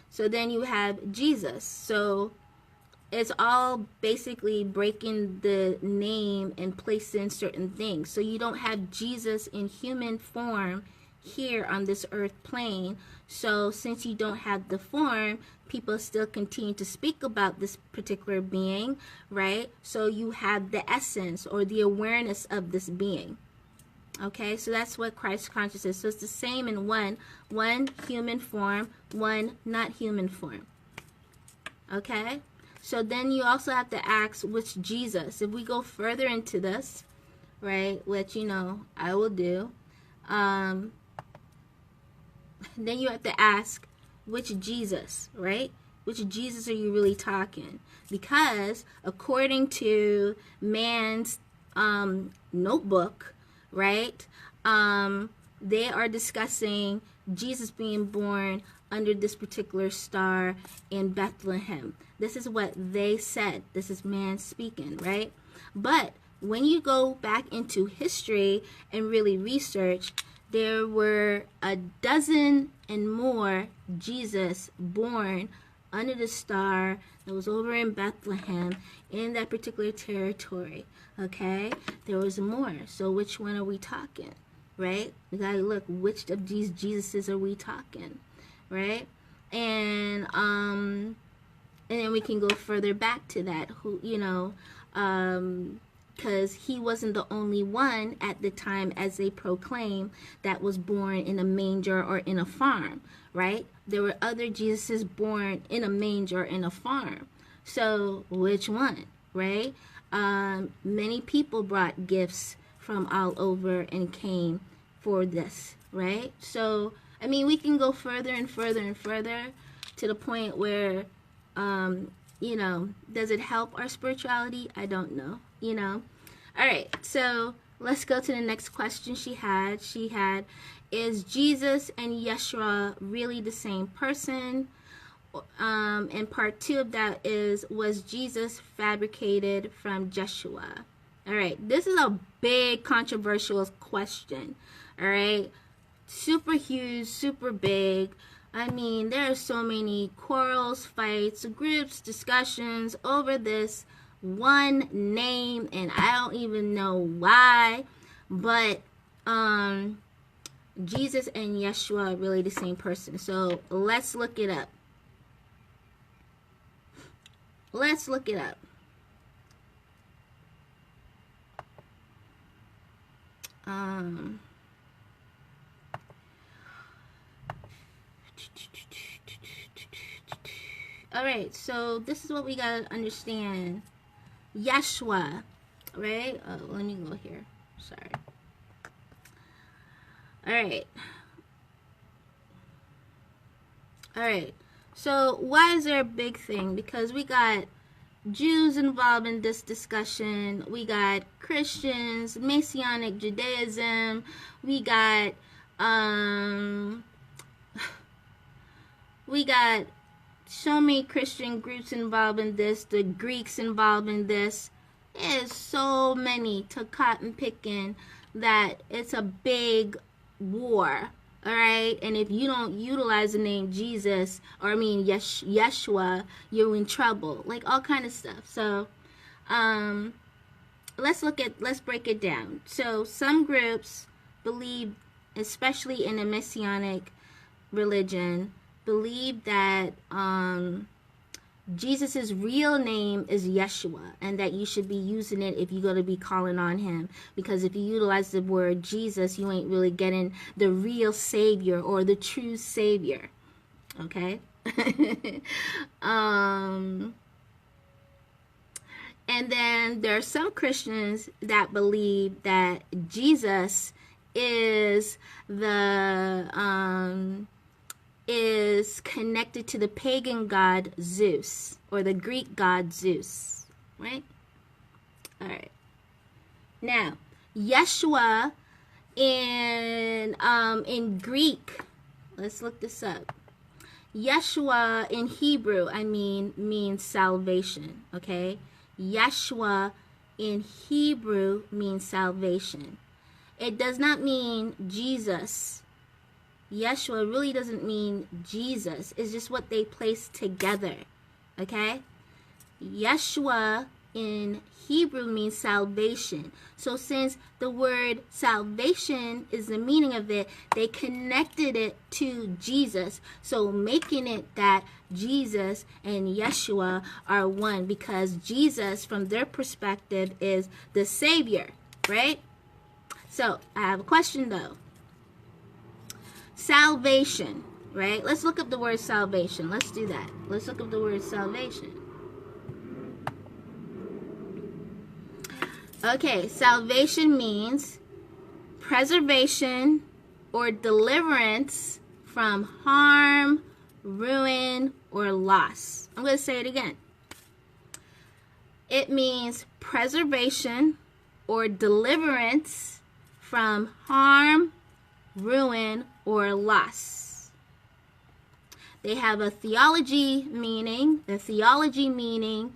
So then you have Jesus. So it's all basically breaking the name and placing certain things. So you don't have Jesus in human form here on this earth plane. So since you don't have the form, people still continue to speak about this particular being, right? So you have the essence or the awareness of this being. Okay, so that's what Christ consciousness is. So it's the same in one human form, one not human form. Okay? So then you also have to ask which Jesus. If we go further into this, right, which, you know, I will do, then you have to ask which Jesus, right? Which Jesus are you really talking? Because according to man's notebook, right, they are discussing Jesus being born under this particular star in Bethlehem. This is what they said. This is man speaking, right? But when you go back into history and really research, there were a dozen and more Jesus born under the star that was over in Bethlehem in that particular territory. Okay? There was more. So which one are we talking? Right? We gotta look, which of these Jesuses are we talking? Right? And then we can go further back to that, who, you know, because he wasn't the only one at the time, as they proclaim, that was born in a manger or in a farm, right? There were other Jesuses born in a manger or in a farm. So which one, right? Many people brought gifts from all over and came for this, right? So I mean, we can go further and further and further to the point where, you know, does it help our spirituality? I don't know, you know. All right, so let's go to the next question she had. She had, is Jesus and Yeshua really the same person? And part 2 of that is, was Jesus fabricated from Jeshua? All right, this is a big controversial question, all right? Super huge, super big. I mean, there are so many quarrels, fights, groups, discussions over this one name, and I don't even know why. But Jesus and Yeshua are really the same person. So let's look it up. Let's look it up. Alright, so this is what we gotta understand. Yeshua, right? Let me go here. Sorry. Alright. Alright. So why is there a big thing? Because we got Jews involved in this discussion. We got Christians, Messianic Judaism. We got so many Christian groups involved in this, the Greeks involved in this. There's so many to cotton picking that it's a big war. All right, and if you don't utilize the name Jesus, or I mean Yeshua, you're in trouble. Like all kind of stuff. So, let's break it down. So some groups believe, especially in a messianic religion, believe that Jesus's real name is Yeshua, and that you should be using it if you're going to be calling on him. Because if you utilize the word Jesus, you ain't really getting the real Savior or the true Savior. Okay? And then there are some Christians that believe that Jesus is is connected to the pagan god Zeus, or the Greek god Zeus, right? All right. Now, Yeshua in Greek, let's look this up. Yeshua in Hebrew, means salvation, okay? Yeshua in Hebrew means salvation. It does not mean Jesus. Yeshua really doesn't mean Jesus. It's just what they place together. Okay? Yeshua in Hebrew means salvation. So since the word salvation is the meaning of it, they connected it to Jesus. So making it that Jesus and Yeshua are one, because Jesus, from their perspective, is the Savior. Right? So I have a question though. Salvation, right? Let's look up the word salvation. Let's do that. Let's look up the word salvation. Okay, salvation means preservation or deliverance from harm, ruin, or loss. I'm going to say it again. It means preservation or deliverance from harm, ruin, or loss. They have a theology meaning. The theology meaning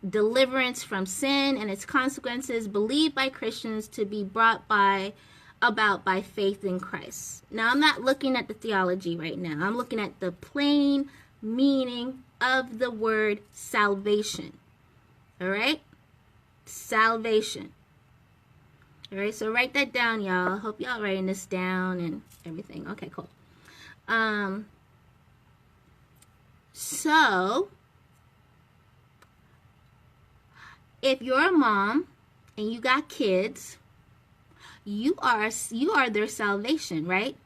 deliverance from sin and its consequences, believed by Christians to be brought about by faith in Christ. Now, I'm not looking at the theology right now. I'm looking at the plain meaning of the word salvation. All right? Salvation. All right, so write that down, y'all. I hope y'all writing this down and everything. Okay, cool. So, if you're a mom and you got kids, you are their salvation, right?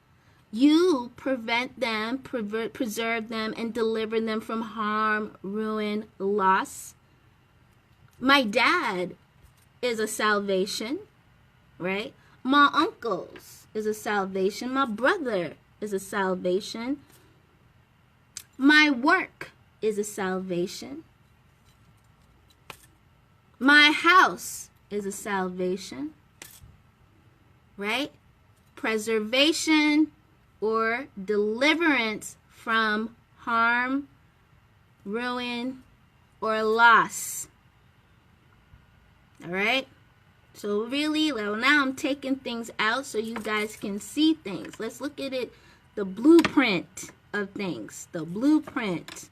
You prevent them, preserve them, and deliver them from harm, ruin, loss. My dad is a salvation. Right? My uncles is a salvation. My brother is a salvation. My work is a salvation. My house is a salvation. Right? Preservation or deliverance from harm, ruin, or loss. All right? So really, well, now I'm taking things out so you guys can see things. Let's look at it, the blueprint of things. The blueprint.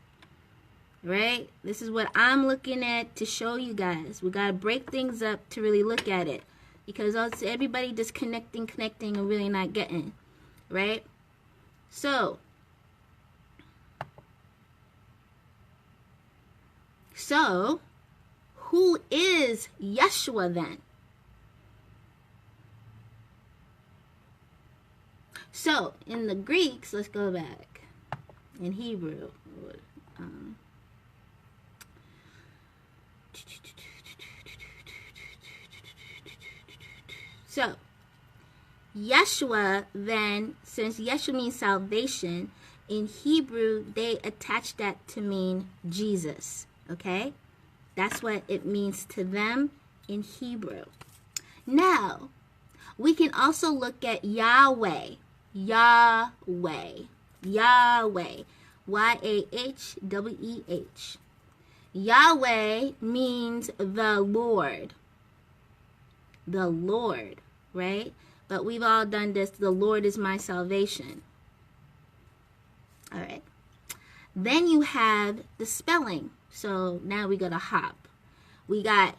Right? This is what I'm looking at to show you guys. We got to break things up to really look at it. Because everybody just connecting and really not getting. Right? So, who is Yeshua then? So, in the Greeks, let's go back. In Hebrew. So, Yeshua then, since Yeshua means salvation, in Hebrew, they attach that to mean Jesus. Okay? That's what it means to them in Hebrew. Now, we can also look at Yahweh. Yahweh. Yahweh. Y-A-H-W-E-H. Yahweh means the Lord. the Lord, right? But we've all done this. The Lord is my salvation. All right. Then you have the spelling. So now we got to hop. We got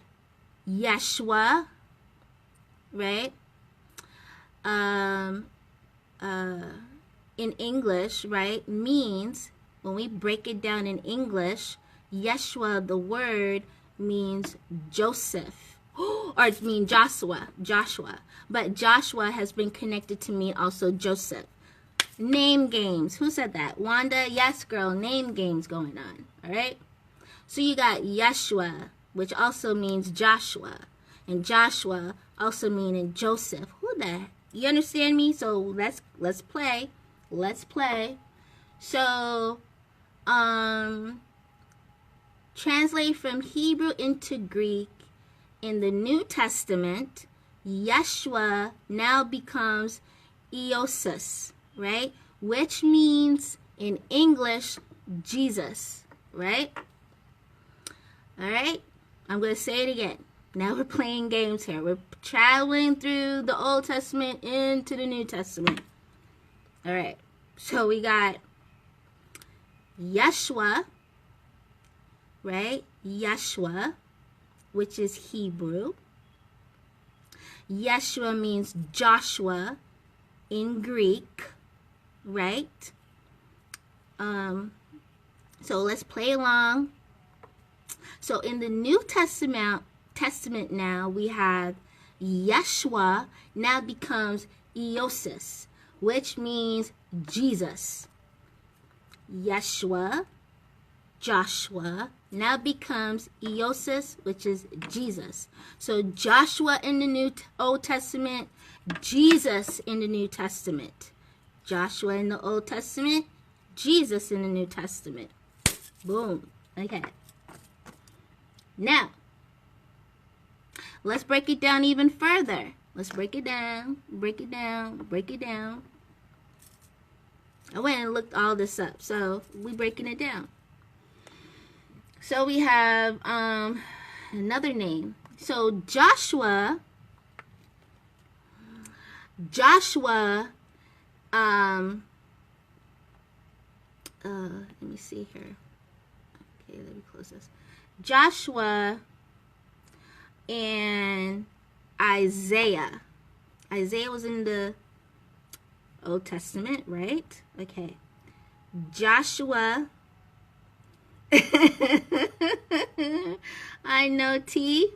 Yeshua, right? In English, right, means, when we break it down in English, Yeshua, the word, means Joseph, or it means Joshua. But Joshua has been connected to mean also Joseph. Name games. Who said that? Wanda? Yes, girl. Name games going on. All right. So you got Yeshua, which also means Joshua, and Joshua also meaning Joseph. Who the? You understand me? So let's play. Let's play. So, translate from Hebrew into Greek. In the New Testament, Yeshua now becomes Iosus, right? Which means in English, Jesus, right? All right? I'm going to say it again. Now we're playing games here. We're traveling through the Old Testament into the New Testament. All right. So we got Yeshua, right? Yeshua, which is Hebrew. Yeshua means Joshua in Greek, right? So let's play along. So in the New Testament now, we have Yeshua now becomes Iosus, which means Jesus. Yeshua, Joshua, now becomes Iosus, which is Jesus. So Joshua in the Old Testament, Jesus in the New Testament. Joshua in the Old Testament, Jesus in the New Testament. Boom. Okay. Now, let's break it down even further. Let's break it down, break it down, break it down. I went and looked all this up, so we're breaking it down. So we have another name. So Joshua, let me see here. Okay, let me close this. Joshua and Isaiah. Isaiah was in the Old Testament, right? Okay. Joshua. I know, T.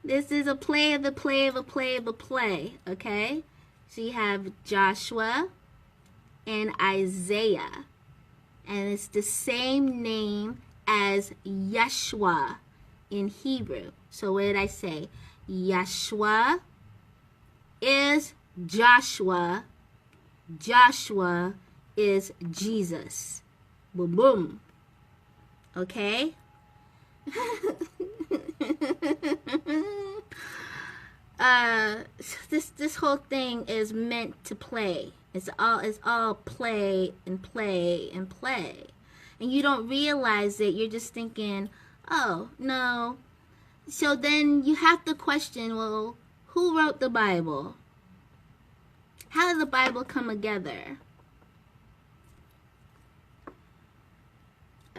This is a play of a play of a play of a play, okay? So you have Joshua and Isaiah. And it's the same name as Yeshua in Hebrew. So what did I say? Yeshua is Joshua. Joshua is Jesus. Boom, boom. Okay? This whole thing is meant to play. It's all play and play and play. And you don't realize it. You're just thinking, oh, no. So then you have to question, well, who wrote the Bible? How did the Bible come together?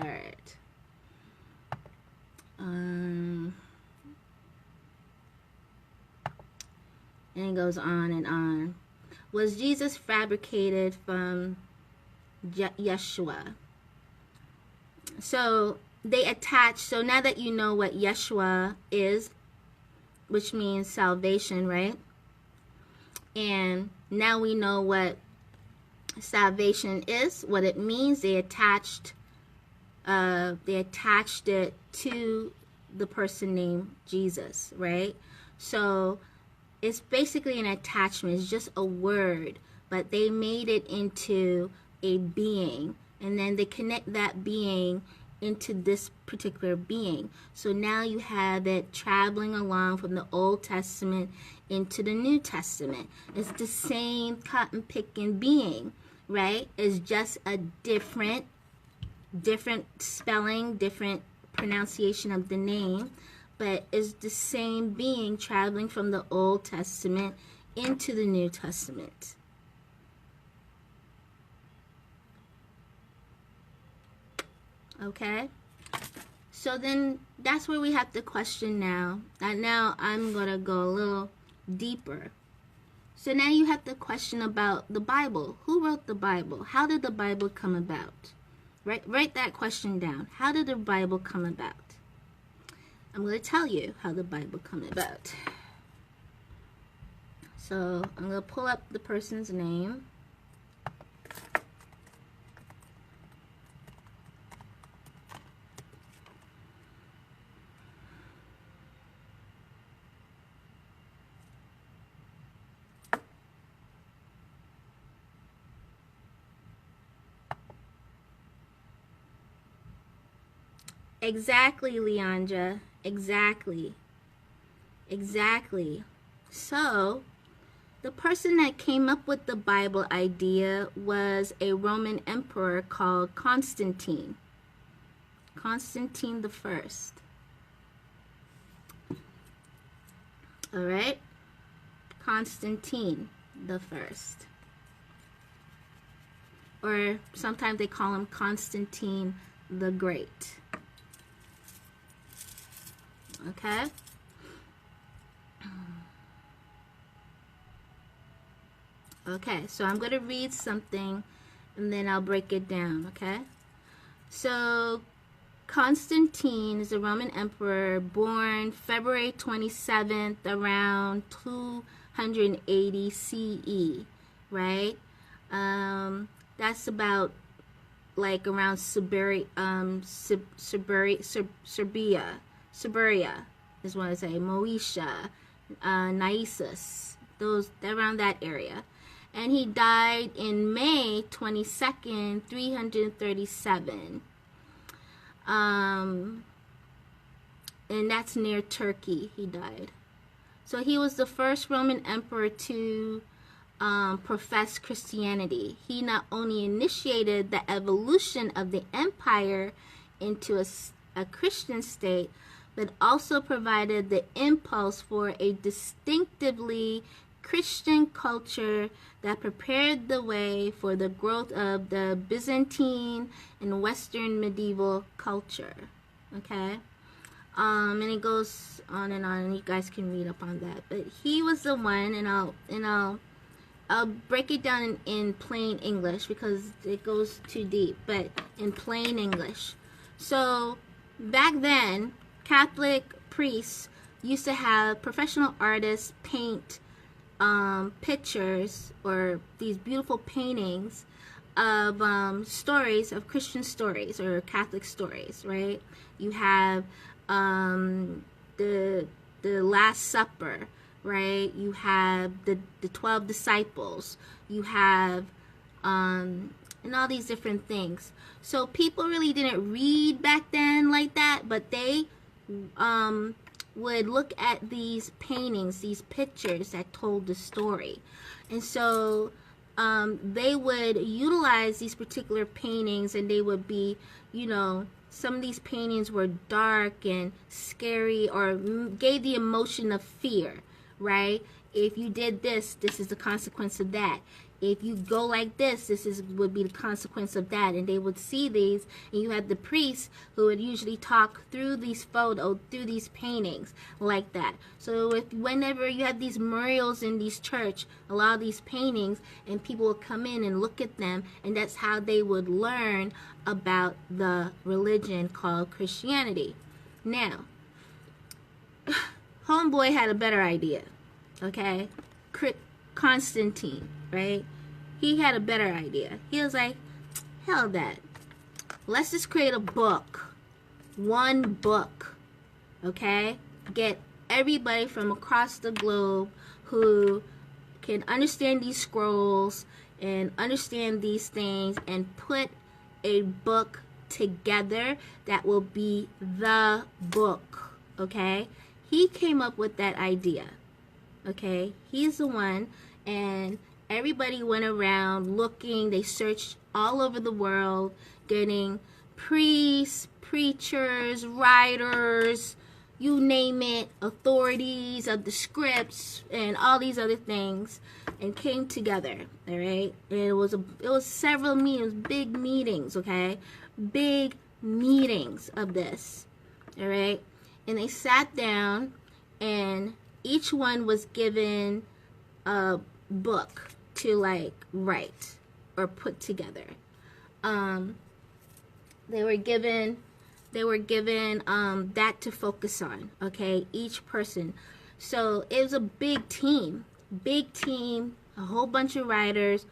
All right. And it goes on and on. Was Jesus fabricated from Yeshua? So they attach, so now that you know what Yeshua is, which means salvation, right? And now we know what salvation is, what it means. They attached it to the person named Jesus, right? So it's basically an attachment. It's just a word, but they made it into a being, and then they connect that being into this particular being. So now you have it traveling along from the Old Testament into the New Testament. It's the same cotton picking being, right? It's just a different spelling, different pronunciation of the name, but is the same being traveling from the Old Testament into the New Testament. Okay? So then that's where we have to question now. And now I'm going to go a little deeper. So now you have to question about the Bible. Who wrote the Bible? How did the Bible come about? Write that question down. How did the Bible come about? I'm going to tell you how the Bible come about. So I'm going to pull up the person's name. Exactly, Leandra. Exactly. So, the person that came up with the Bible idea was a Roman emperor called Constantine. Constantine the First. Alright? Constantine the First. Or sometimes they call him Constantine the Great. Okay? Okay, so I'm going to read something and then I'll break it down, okay? So, Constantine is a Roman emperor born February 27th around 280 CE, right? That's about like around Siberia is what I say, Moesia, Naissus, those around that area. And he died in May 22nd, 337. And that's near Turkey, he died. So he was the first Roman emperor to profess Christianity. He not only initiated the evolution of the empire into a Christian state, but also provided the impulse for a distinctively Christian culture that prepared the way for the growth of the Byzantine and Western medieval culture. Okay? And it goes on, and you guys can read up on that. But he was the one, and I'll break it down in plain English because it goes too deep, but in plain English. So, back then, Catholic priests used to have professional artists paint pictures or these beautiful paintings of stories, of Christian stories or Catholic stories, right? You have the Last Supper, right? You have the 12 disciples. You have and all these different things. So people really didn't read back then like that, but they would look at these paintings, these pictures that told the story. And so they would utilize these particular paintings, and they would be, you know, some of these paintings were dark and scary or gave the emotion of fear, right? If you did this, this is the consequence of that. If you go like this, would be the consequence of that. And they would see these, and you had the priests who would usually talk through these photos, through these paintings, like that. So whenever you have these murals in these church, a lot of these paintings, and people would come in and look at them, and that's how they would learn about the religion called Christianity. Now, homeboy had a better idea, okay? Constantine, right? He had a better idea. He was like, hell that. Let's just create a book. One book, okay? Get everybody from across the globe who can understand these scrolls and understand these things and put a book together that will be the book, okay? He came up with that idea, okay? He's the one, and everybody went around looking. They searched all over the world, getting priests, preachers, writers, you name it, authorities of the scripts and all these other things, and came together. All right, and it was several meetings, big meetings, okay, big meetings of this. All right, and they sat down, and each one was given a book to like write or put together. They were given that to focus on, okay, each person. So it was a big team, a whole bunch of writers,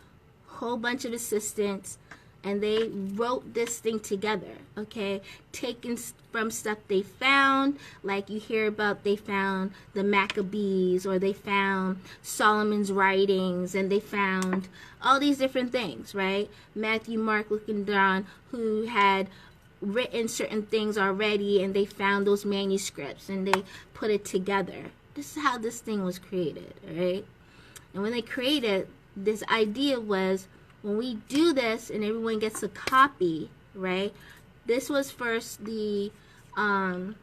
whole bunch of assistants, and they wrote this thing together, okay, taking from stuff they found, like you hear about, they found the Maccabees, or they found Solomon's writings, and they found all these different things, right? Matthew, Mark, Luke, and John, who had written certain things already, and they found those manuscripts, and they put it together. This is how this thing was created, right? And when they created, this idea was, when we do this and everyone gets a copy, right? This was first the, how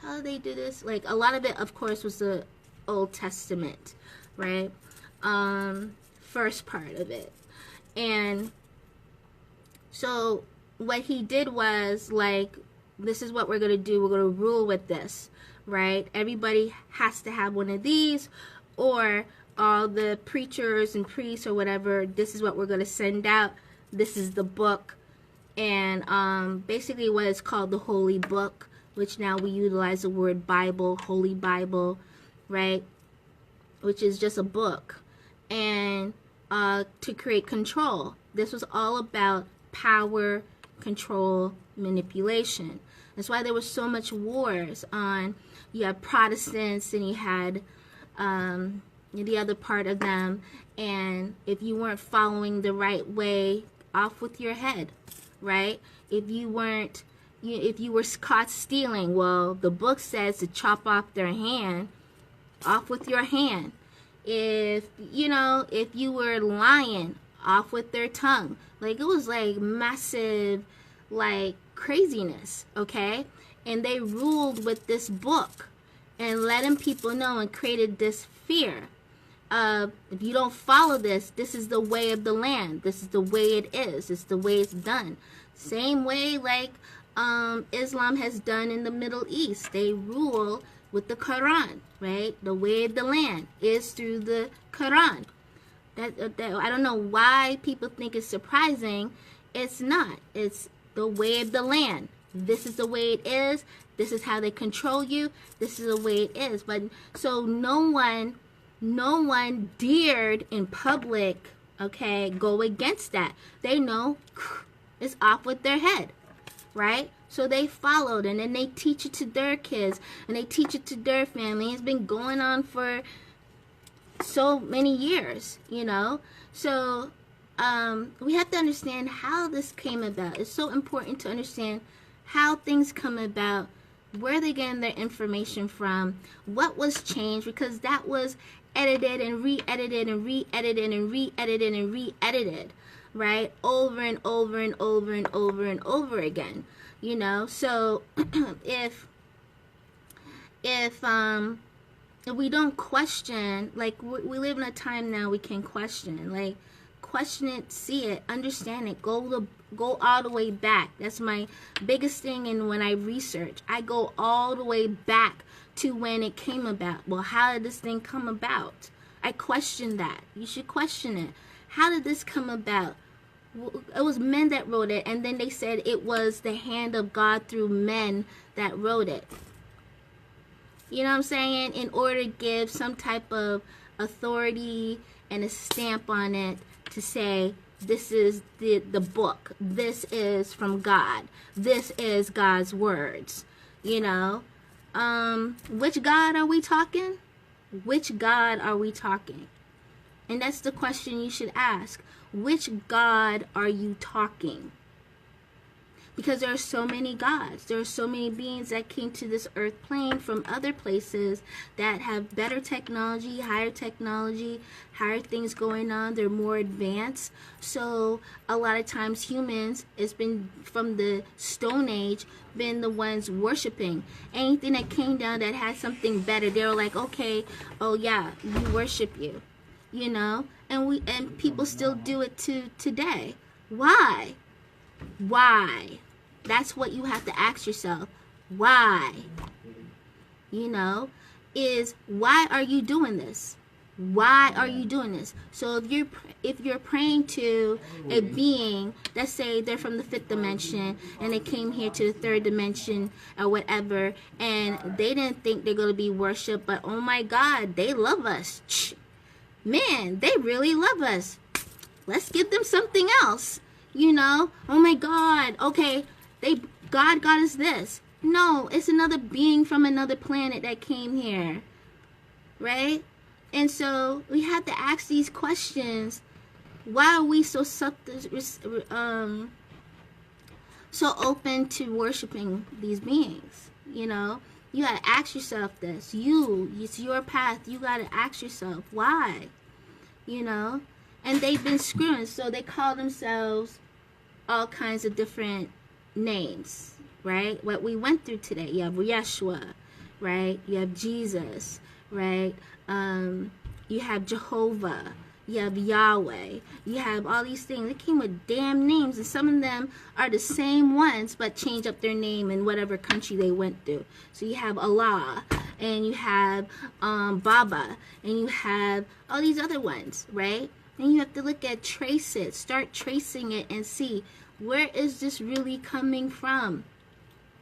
do they do this? Like, a lot of it, of course, was the Old Testament, right? First part of it. And so what he did was, like, this is what we're going to do. We're going to rule with this, right? Everybody has to have one of these, or all the preachers and priests or whatever, this is what we're going to send out. This is the book. And basically what is called the Holy Book, which now we utilize the word Bible, Holy Bible, right? Which is just a book. And to create control. This was all about power, control, manipulation. That's why there was so much wars on, you had Protestants and you had the other part of them, and if you weren't following the right way, off with your head, right? If you weren't, if you were caught stealing, well, the book says to chop off their hand, off with your hand. If you were lying, off with their tongue. Like, it was like massive, like, craziness, okay? And they ruled with this book and letting people know, and created this fear. If you don't follow this, this is the way of the land. This is the way it is. It's the way it's done. Same way like Islam has done in the Middle East. They rule with the Quran, right? The way of the land is through the Quran. That I don't know why people think it's surprising. It's not. It's the way of the land. This is the way it is. This is how they control you. This is the way it is. But so no one dared in public, okay, go against that. They know it's off with their head, right? So they followed, and then they teach it to their kids, and they teach it to their family. It's been going on for so many years, you know. So we have to understand how this came about. It's so important to understand how things come about, where they're getting their information from, what was changed, because that was edited and re-edited and re-edited and re-edited and re-edited, right? Over and over and over and over and over again, you know. So if we don't question, like, we live in a time now we can question, like, question it, see it, understand it, go all the way back. That's my biggest thing. And when I research, I go all the way back to when it came about. Well, how did this thing come about? I question that. You should question it. How did this come about? It was men that wrote it, and then they said it was the hand of God through men that wrote it. You know what I'm saying? In order to give some type of authority and a stamp on it to say, this is the book. This is from God. This is God's words. You know? Which God are we talking? Which God are we talking? And that's the question you should ask. Which God are you talking? because there are so many gods. There are so many beings that came to this earth plane from other places that have better technology, higher things going on. They're more advanced. So a lot of times humans, it's been from the Stone Age, been the ones worshiping anything that came down that had something better. They were like, okay, oh yeah, we worship you, you know. And people still do it to today. Why? Why? That's what you have to ask yourself. Why? You know, is why are you doing this? Why are you doing this? So if you're praying to a being, let's say they're from the 5th dimension and they came here to the 3rd dimension or whatever, and they didn't think they're going to be worshipped, but oh my God, they love us. Man, they really love us. Let's give them something else. You know, oh my God, okay, God got us this. No, it's another being from another planet that came here, right? And so we have to ask these questions. Why are we so open to worshiping these beings? You know, you gotta ask yourself this. It's your path. You gotta ask yourself why. You know, and they've been screwing, so they call themselves all kinds of different names, right? What we went through today, you have Yeshua, right? You have Jesus, right? You have Jehovah, you have Yahweh, you have all these things. They came with damn names, and some of them are the same ones, but change up their name in whatever country they went through. So you have Allah, and you have Baba, and you have all these other ones, right? And you have to start tracing it and see, where is this really coming from,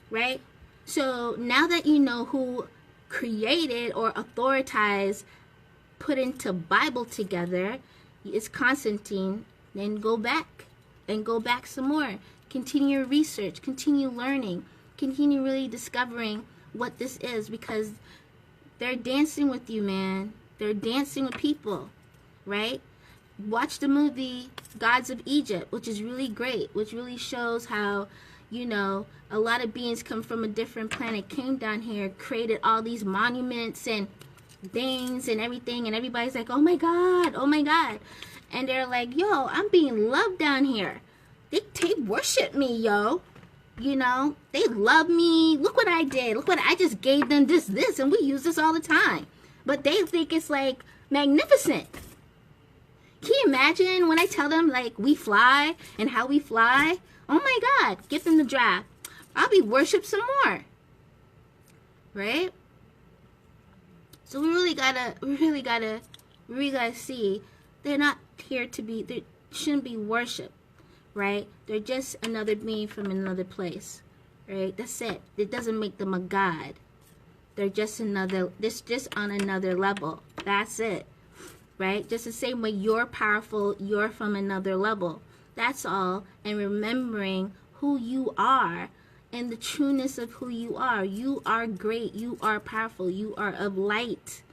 right? So now that you know who created or authorized, put into Bible together, it's Constantine, then go back some more. Continue your research, continue learning, continue really discovering what this is, because they're dancing with you, man. They're dancing with people, right? Watch the movie Gods of Egypt, which is really great, which really shows how, you know, a lot of beings come from a different planet, came down here, created all these monuments and things and everything, and everybody's like, oh my God, oh my God. And they're like, yo, I'm being loved down here. They worship me, yo. You know, they love me. Look what I did. Look what I just gave them, this, and we use this all the time. But they think it's like magnificent. Can you imagine when I tell them, like, we fly and how we fly? Oh my God, give them the draft. I'll be worshipped some more. Right? So we really gotta see, they're not here to be, they shouldn't be worshipped, right? They're just another being from another place, right? That's it. It doesn't make them a god. They're just on another level. That's it. Right? Just the same way you're powerful, you're from another level. That's all. And remembering who you are and the trueness of who you are. You are great. You are powerful. You are of light.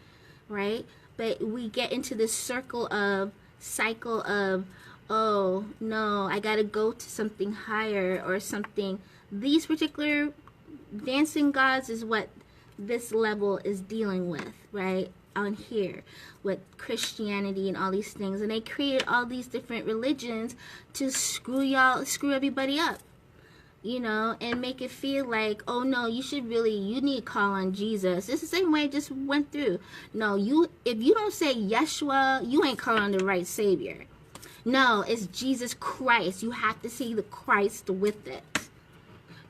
Right? But we get into this cycle of, oh, no, I got to go to something higher or something. These particular dancing gods is what this level is dealing with, right? On here with Christianity and all these things, and they created all these different religions to screw everybody up, you know, and make it feel like, oh no, you need to call on Jesus. It's the same way I just went through. No, if you don't say Yeshua, you ain't calling on the right Savior. No, it's Jesus Christ. You have to say the Christ with it.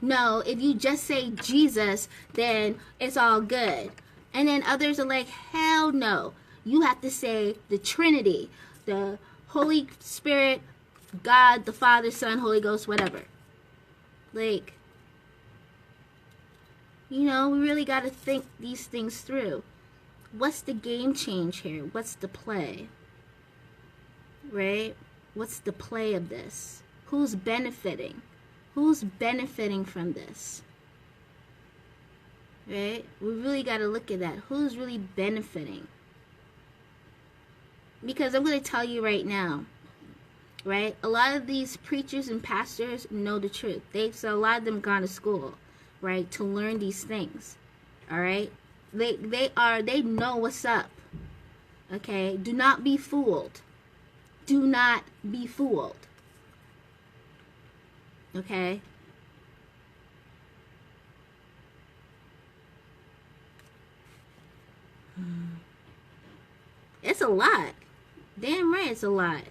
No, if you just say Jesus, then it's all good. And then others are like, hell no. You have to say the Trinity, the Holy Spirit, God, the Father, Son, Holy Ghost, whatever. Like, you know, we really got to think these things through. What's the game change here? What's the play? Right? What's the play of this? Who's benefiting? Who's benefiting from this? Right? We really got to look at that. Who's really benefiting? Because I'm going to tell you right now, right? A lot of these preachers and pastors know the truth. So a lot of them gone to school, right, to learn these things. All right, they know what's up. Okay, do not be fooled. Do not be fooled. Okay. It's a lot. Damn right, it's a lot.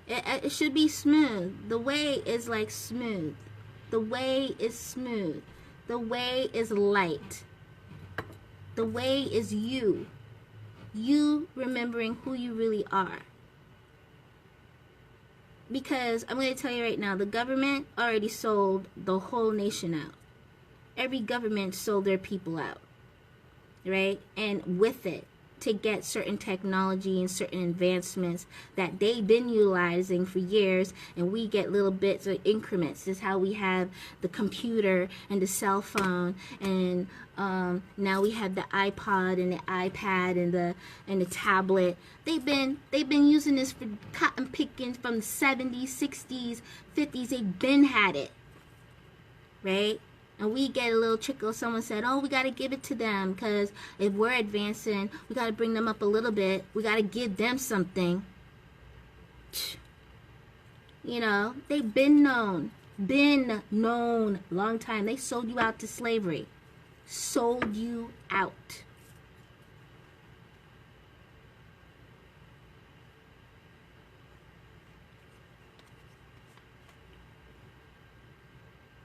It should be smooth. The way is like smooth. The way is smooth. The way is light. The way is you. You remembering who you really are. Because I'm going to tell you right now, the government already sold the whole nation out. Every government sold their people out. Right? And with it, to get certain technology and certain advancements that they've been utilizing for years, and we get little bits of increments. This is how we have the computer and the cell phone, and now we have the iPod and the iPad and the tablet. They've been using this for cotton picking from the 70s, 60s, 50s. They've been had it, right? And we get a little trickle. Someone said, oh, we got to give it to them because if we're advancing, we got to bring them up a little bit. We got to give them something. You know, they've been known. Long time. They sold you out to slavery. Sold you out.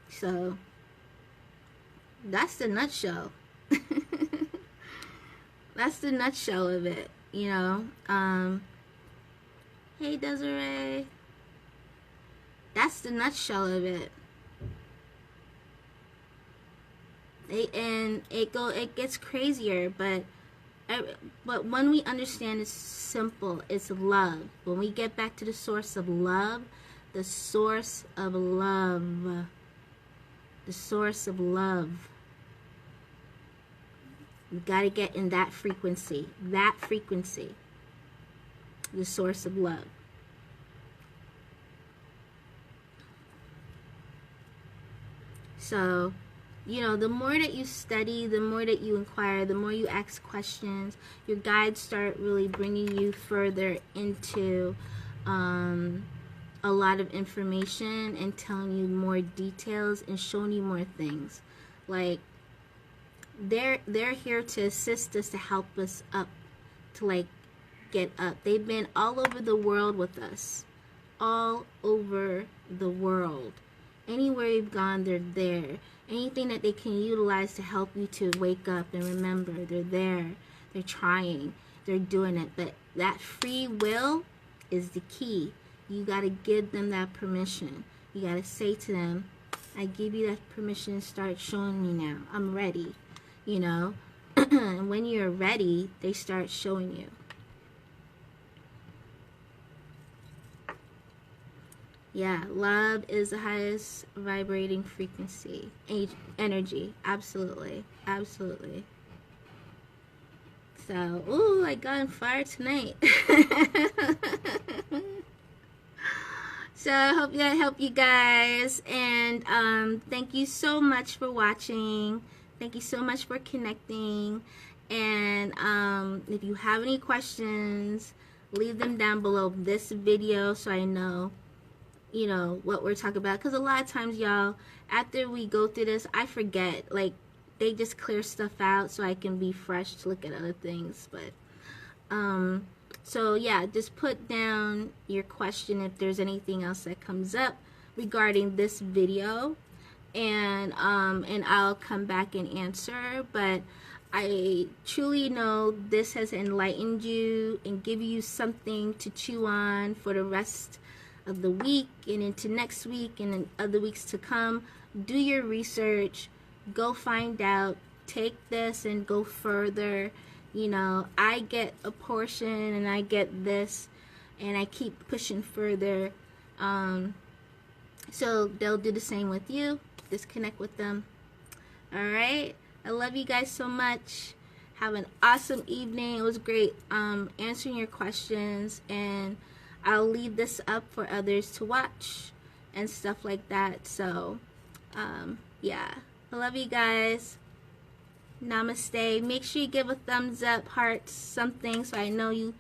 So that's the nutshell. That's the nutshell of it, you know. Hey Desiree. That's the nutshell of it. It gets crazier, but when we understand, it's simple. It's love. When we get back to the source of love, the source of love. The source of love. You got to get in that frequency. That frequency. The source of love. So, you know, the more that you study, the more that you inquire, the more you ask questions, your guides start really bringing you further into a lot of information and telling you more details and showing you more things. Like, they're here to assist us, to help us up, to like get up. They've been all over the world with us. All over the world. Anywhere you've gone, they're there. Anything that they can utilize to help you to wake up and remember, they're there. They're trying. They're doing it. But that free will is the key. You got to give them that permission. You got to say to them, I give you that permission, start showing me now. I'm ready. You know? And when you're ready, they start showing you. Yeah, love is the highest vibrating frequency. Energy. Absolutely. Absolutely. So, ooh, I got on fire tonight. So I hope that helped you guys. And thank you so much for watching. Thank you so much for connecting. And if you have any questions, leave them down below this video so I know, you know, what we're talking about. Because a lot of times, y'all, after we go through this, I forget. Like, they just clear stuff out so I can be fresh to look at other things. But so yeah, just put down your question if there's anything else that comes up regarding this video, and I'll come back and answer. But I truly know this has enlightened you and give you something to chew on for the rest of the week and into next week and in other weeks to come. Do your research, go find out, take this and go further. You know, I get a portion and I get this and I keep pushing further. So they'll do the same with you. Just connect with them. Alright, I love you guys so much. Have an awesome evening. It was great answering your questions, and I'll leave this up for others to watch and stuff like that. So yeah, I love you guys. Namaste. Make sure you give a thumbs up, hearts, something, so I know you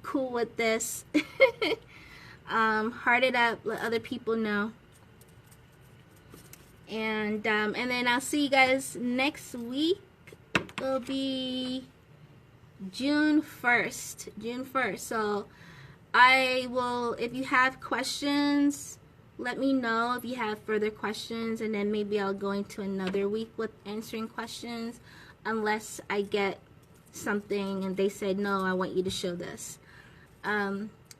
cool with this. Heart it up, let other people know. And then I'll see you guys next week. It'll be June 1st. So I will, if you have questions, let me know if you have further questions, and then maybe I'll go into another week with answering questions, unless I get something and they said, no, I want you to show this.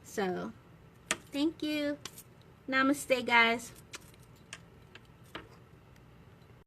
So thank you. Namaste, guys.